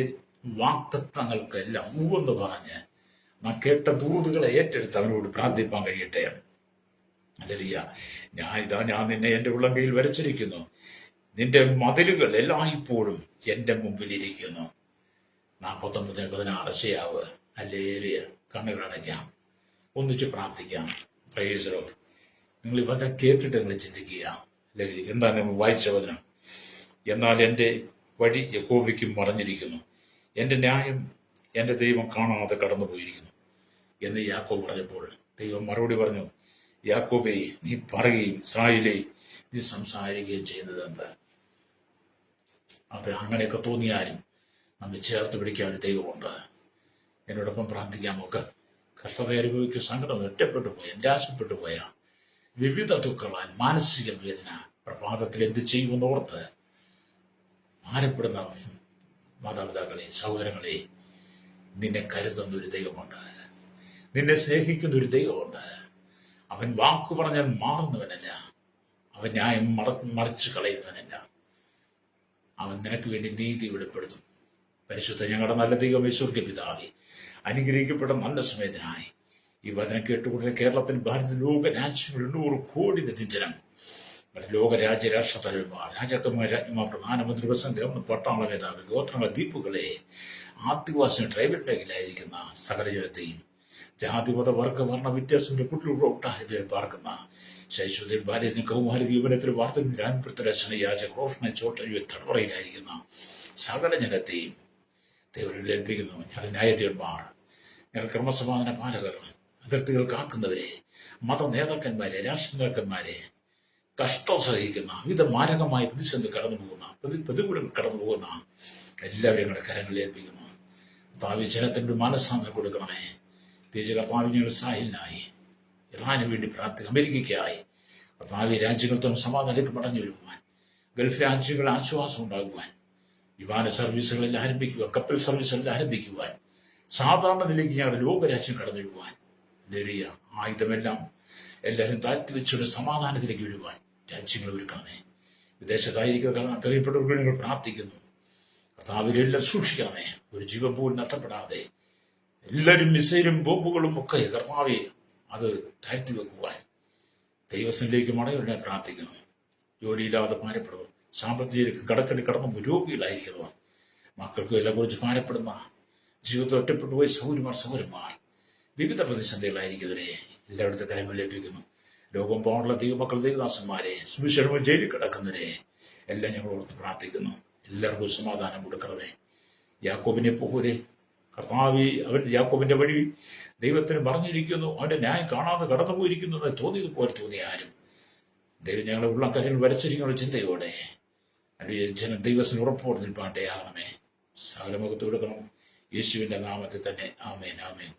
S1: വാക്തത്വങ്ങൾക്കെല്ലാം ഊവെന്ന് പറഞ്ഞ് നാം കേട്ട ദൂതുകളെ ഏറ്റെടുത്ത് അവനോട് പ്രാർത്ഥിപ്പാൻ കഴിയട്ടെ. ഹല്ലേലൂയ. ഞാൻ നിന്നെ എൻ്റെ ഉള്ളംകൈയിൽ വരച്ചിരിക്കുന്നു, നിന്റെ മതിലുകൾ എല്ലായ്പ്പോഴും എൻ്റെ മുമ്പിലിരിക്കുന്നു. 49-16 യെശയ്യാവ്. ഹല്ലേലൂയ. കണ്ണുകൾ അടയ്ക്കാം, ഒന്നിച്ച് പ്രാർത്ഥിക്കാം. Praise the Lord. നിങ്ങൾ ഇവരെ കേട്ടിട്ട് നിങ്ങൾ ചിന്തിക്കുക, അല്ലെങ്കിൽ എന്താണ് നമ്മൾ വായിച്ച വചനം? എന്നാൽ എൻ്റെ വഴി യഹോവയ്ക്കും മറഞ്ഞിരിക്കുന്നു, എൻ്റെ ന്യായം എൻ്റെ ദൈവം കാണാതെ കടന്നുപോയിരിക്കുന്നു എന്ന് യാക്കോബ് പറഞ്ഞപ്പോൾ ദൈവം മറുപടി പറഞ്ഞു, യാക്കോബേ, നീ പറയുകയും ഇസ്രായേലേ, നീ സംസാരിക്കുകയും ചെയ്യുന്നത് എന്ത്? അത് അങ്ങനെയൊക്കെ തോന്നിയാലും നമ്മെ ചേർത്ത് പിടിക്കാൻ ഒരു ദൈവമുണ്ട്. എന്നോടൊപ്പം പ്രാർത്ഥിക്കാൻ നോക്ക്. കഷ്ടത അനുഭവിക്കുക, സങ്കടം, ഒറ്റപ്പെട്ടു പോയ, നിരാശപ്പെട്ടു പോയ, വിവിധ ദുഃഖങ്ങളാൽ മാനസിക വേദന, പ്രഭാതത്തിൽ എന്ത് ചെയ്യുമെന്ന് ഓർത്ത് ഭാരപ്പെടുന്ന മാതാപിതാക്കളെ, സഹോദരങ്ങളെ, നിന്നെ കരുതുന്ന ഒരു ദൈവമുണ്ട്. നിന്നെ സ്നേഹിക്കുന്ന ഒരു ദൈവമുണ്ട്. അവൻ വാക്കു പറഞ്ഞാൽ മാറുന്നവനല്ല. അവൻ ന്യായം മറിച്ചു കളയുന്നവനല്ല. അവൻ നിനക്ക് വേണ്ടി നീതി വെളിപ്പെടുത്തും. പരിശുദ്ധ ഞങ്ങളുടെ നല്ല ദൈവമേ, സ്വർഗ്ഗ പിതാവേ, അനുഗ്രഹിക്കപ്പെട്ട നല്ല സമയത്തിനായി ഈ വചനം കേട്ടുകൊണ്ടിരുന്ന കേരളത്തിൽ, ഭാരതത്തിൽ, ലോക രാജ്യങ്ങളിൽ 100 കോടി ജനം, ലോക രാഷ്ട്ര തലവന്മാർ, രാജാക്കന്മാർ, രാജ്ഞിമാർ, പ്രധാനമന്ത്രി, പ്രസംഗം, പട്ടാള നേതാവ്, ഗോത്രങ്ങളെ, ദ്വീപുകളെ, ആദിവാസികൾ, ട്രൈബൽ മേഖലയിലായിരിക്കുന്ന സകല ജനത്തെയും, ജാതിമത വർഗ വർണ്ണ വ്യത്യാസങ്ങളുടെ കുട്ടികളൊട്ടായതിൽ പാർക്കുന്ന ശൈശവത്തിൽ, ബാല്യത്തിൽ, കൗമാര ജീവനത്തിൽ, വാർത്തകൾ, ഗ്രാമപ്രത്തരശന, യാചക, റോഷണ, ചോട്ട, തടവറയിലായിരിക്കുന്ന സകല ജനത്തെയും ദൈവം ലഭിക്കുന്നു. ഞങ്ങളുടെ ന്യായാധിപന്മാർ, ഞങ്ങളുടെ ക്രമസമാധാന പാലകർ, അതിർത്തികൾ കാക്കുന്നവരെ, മത നേതാക്കന്മാരെ, രാഷ്ട്രീയ നേതാക്കന്മാരെ, കഷ്ടം സഹിക്കുന്ന, വിവിധ മാരകമായ പ്രതിസന്ധി കടന്നു പോകുന്ന, പ്രതികൂലങ്ങൾ കടന്നു പോകുന്ന എല്ലാവരും ഞങ്ങളുടെ കരങ്ങളിൽ ഏൽപ്പിക്കുന്നു. കർത്താവ് ജനത്തിൻ്റെ മനസ്സാന്തരം കൊടുക്കണമേ. പ്രത്യേകിച്ച് കർത്താവ് ഞങ്ങളുടെ ഇസ്രായേലിനായി, ഇറാന് വേണ്ടി പ്രാർത്ഥിക്കും, അമേരിക്കയ്ക്കായി, കർത്താവ് രാജ്യങ്ങൾക്കും സമാധാനത്തിലേക്ക് മടങ്ങി വരുവാൻ, ഗൾഫ് രാജ്യങ്ങൾ ആശ്വാസം ഉണ്ടാകുവാൻ, വിമാന സർവീസുകളെല്ലാം ആരംഭിക്കുവാൻ, കപ്പൽ സർവീസുകളെല്ലാം ആരംഭിക്കുവാൻ, സാധാരണ നിലയ്ക്ക് ഞങ്ങളുടെ ലോകരാജ്യം കടന്നു വരുവാൻ, വലിയ ആയുധമെല്ലാം എല്ലാവരും താഴ്ത്തി വെച്ചുകൊണ്ട് സമാധാനത്തിലേക്ക് വരുവാൻ രാജ്യങ്ങൾ ഒരുക്കണമേ. വിദേശത്തായിരിക്കുന്ന പ്രിയപ്പെട്ടവർക്ക് ഞങ്ങൾ പ്രാർത്ഥിക്കുന്നു. കർത്താവിലെല്ലാം സൂക്ഷിക്കണമേ. ഒരു ജീവൻ പോലും നഷ്ടപ്പെടാതെ എല്ലാവരും മിസൈലും ബോംബുകളും ഒക്കെ കർത്താവെ അത് താഴ്ത്തി വെക്കുവാൻ ദൈവത്തിലേക്ക് മടങ്ങി പ്രാർത്ഥിക്കുന്നു. ജോലിയില്ലാതെ ഭാരപ്പെടുന്നു, സാമ്പത്തിക കടക്കടി കടന്നു രോഗികളായിരിക്കുന്നവർ, മക്കൾക്കും എല്ലാം കുറിച്ച് ഭാരപ്പെടുന്ന, ജീവിതത്തിൽ ഒറ്റപ്പെട്ടു പോയി സൗരന്മാർ, വിവിധ പ്രതിസന്ധികളായിരിക്കുന്നവരെ എല്ലായിടത്തെ കരങ്ങൾ ലഭിക്കുന്നു. ലോകം പോലുള്ള ദൈവമക്കൾ, ദൈവദാസന്മാരെ, സുവിശേഷങ്ങൾ ജയിലിൽ കിടക്കുന്നവരെ എല്ലാം ഞങ്ങൾ ഓർത്ത് പ്രാർത്ഥിക്കുന്നു. എല്ലാവർക്കും സമാധാനം കൊടുക്കണമേ. യാക്കോബിനെ പോലെ കർത്താവി, അവൻ യാക്കോബിന്റെ വഴി ദൈവത്തിന് പറഞ്ഞിരിക്കുന്നു, അവന്റെ ന്യായം കാണാതെ കടന്നുപോയിരിക്കുന്നു എന്ന് തോന്നിയതുപോലെ തോന്നിയാലും ദൈവം ഞങ്ങളുടെ ഉള്ളം കരങ്ങൾ വരച്ചിരിക്കുന്ന ചിന്തയോടെ ജനം ദൈവത്തിന് ഉറപ്പോടെ നിൽപ്പാണ്ടേ ആകണമേ. സകലമുഖത്ത് കൊടുക്കണം. യേശുവിന്റെ നാമത്തിൽ തന്നെ. ആമേൻ, ആമേൻ.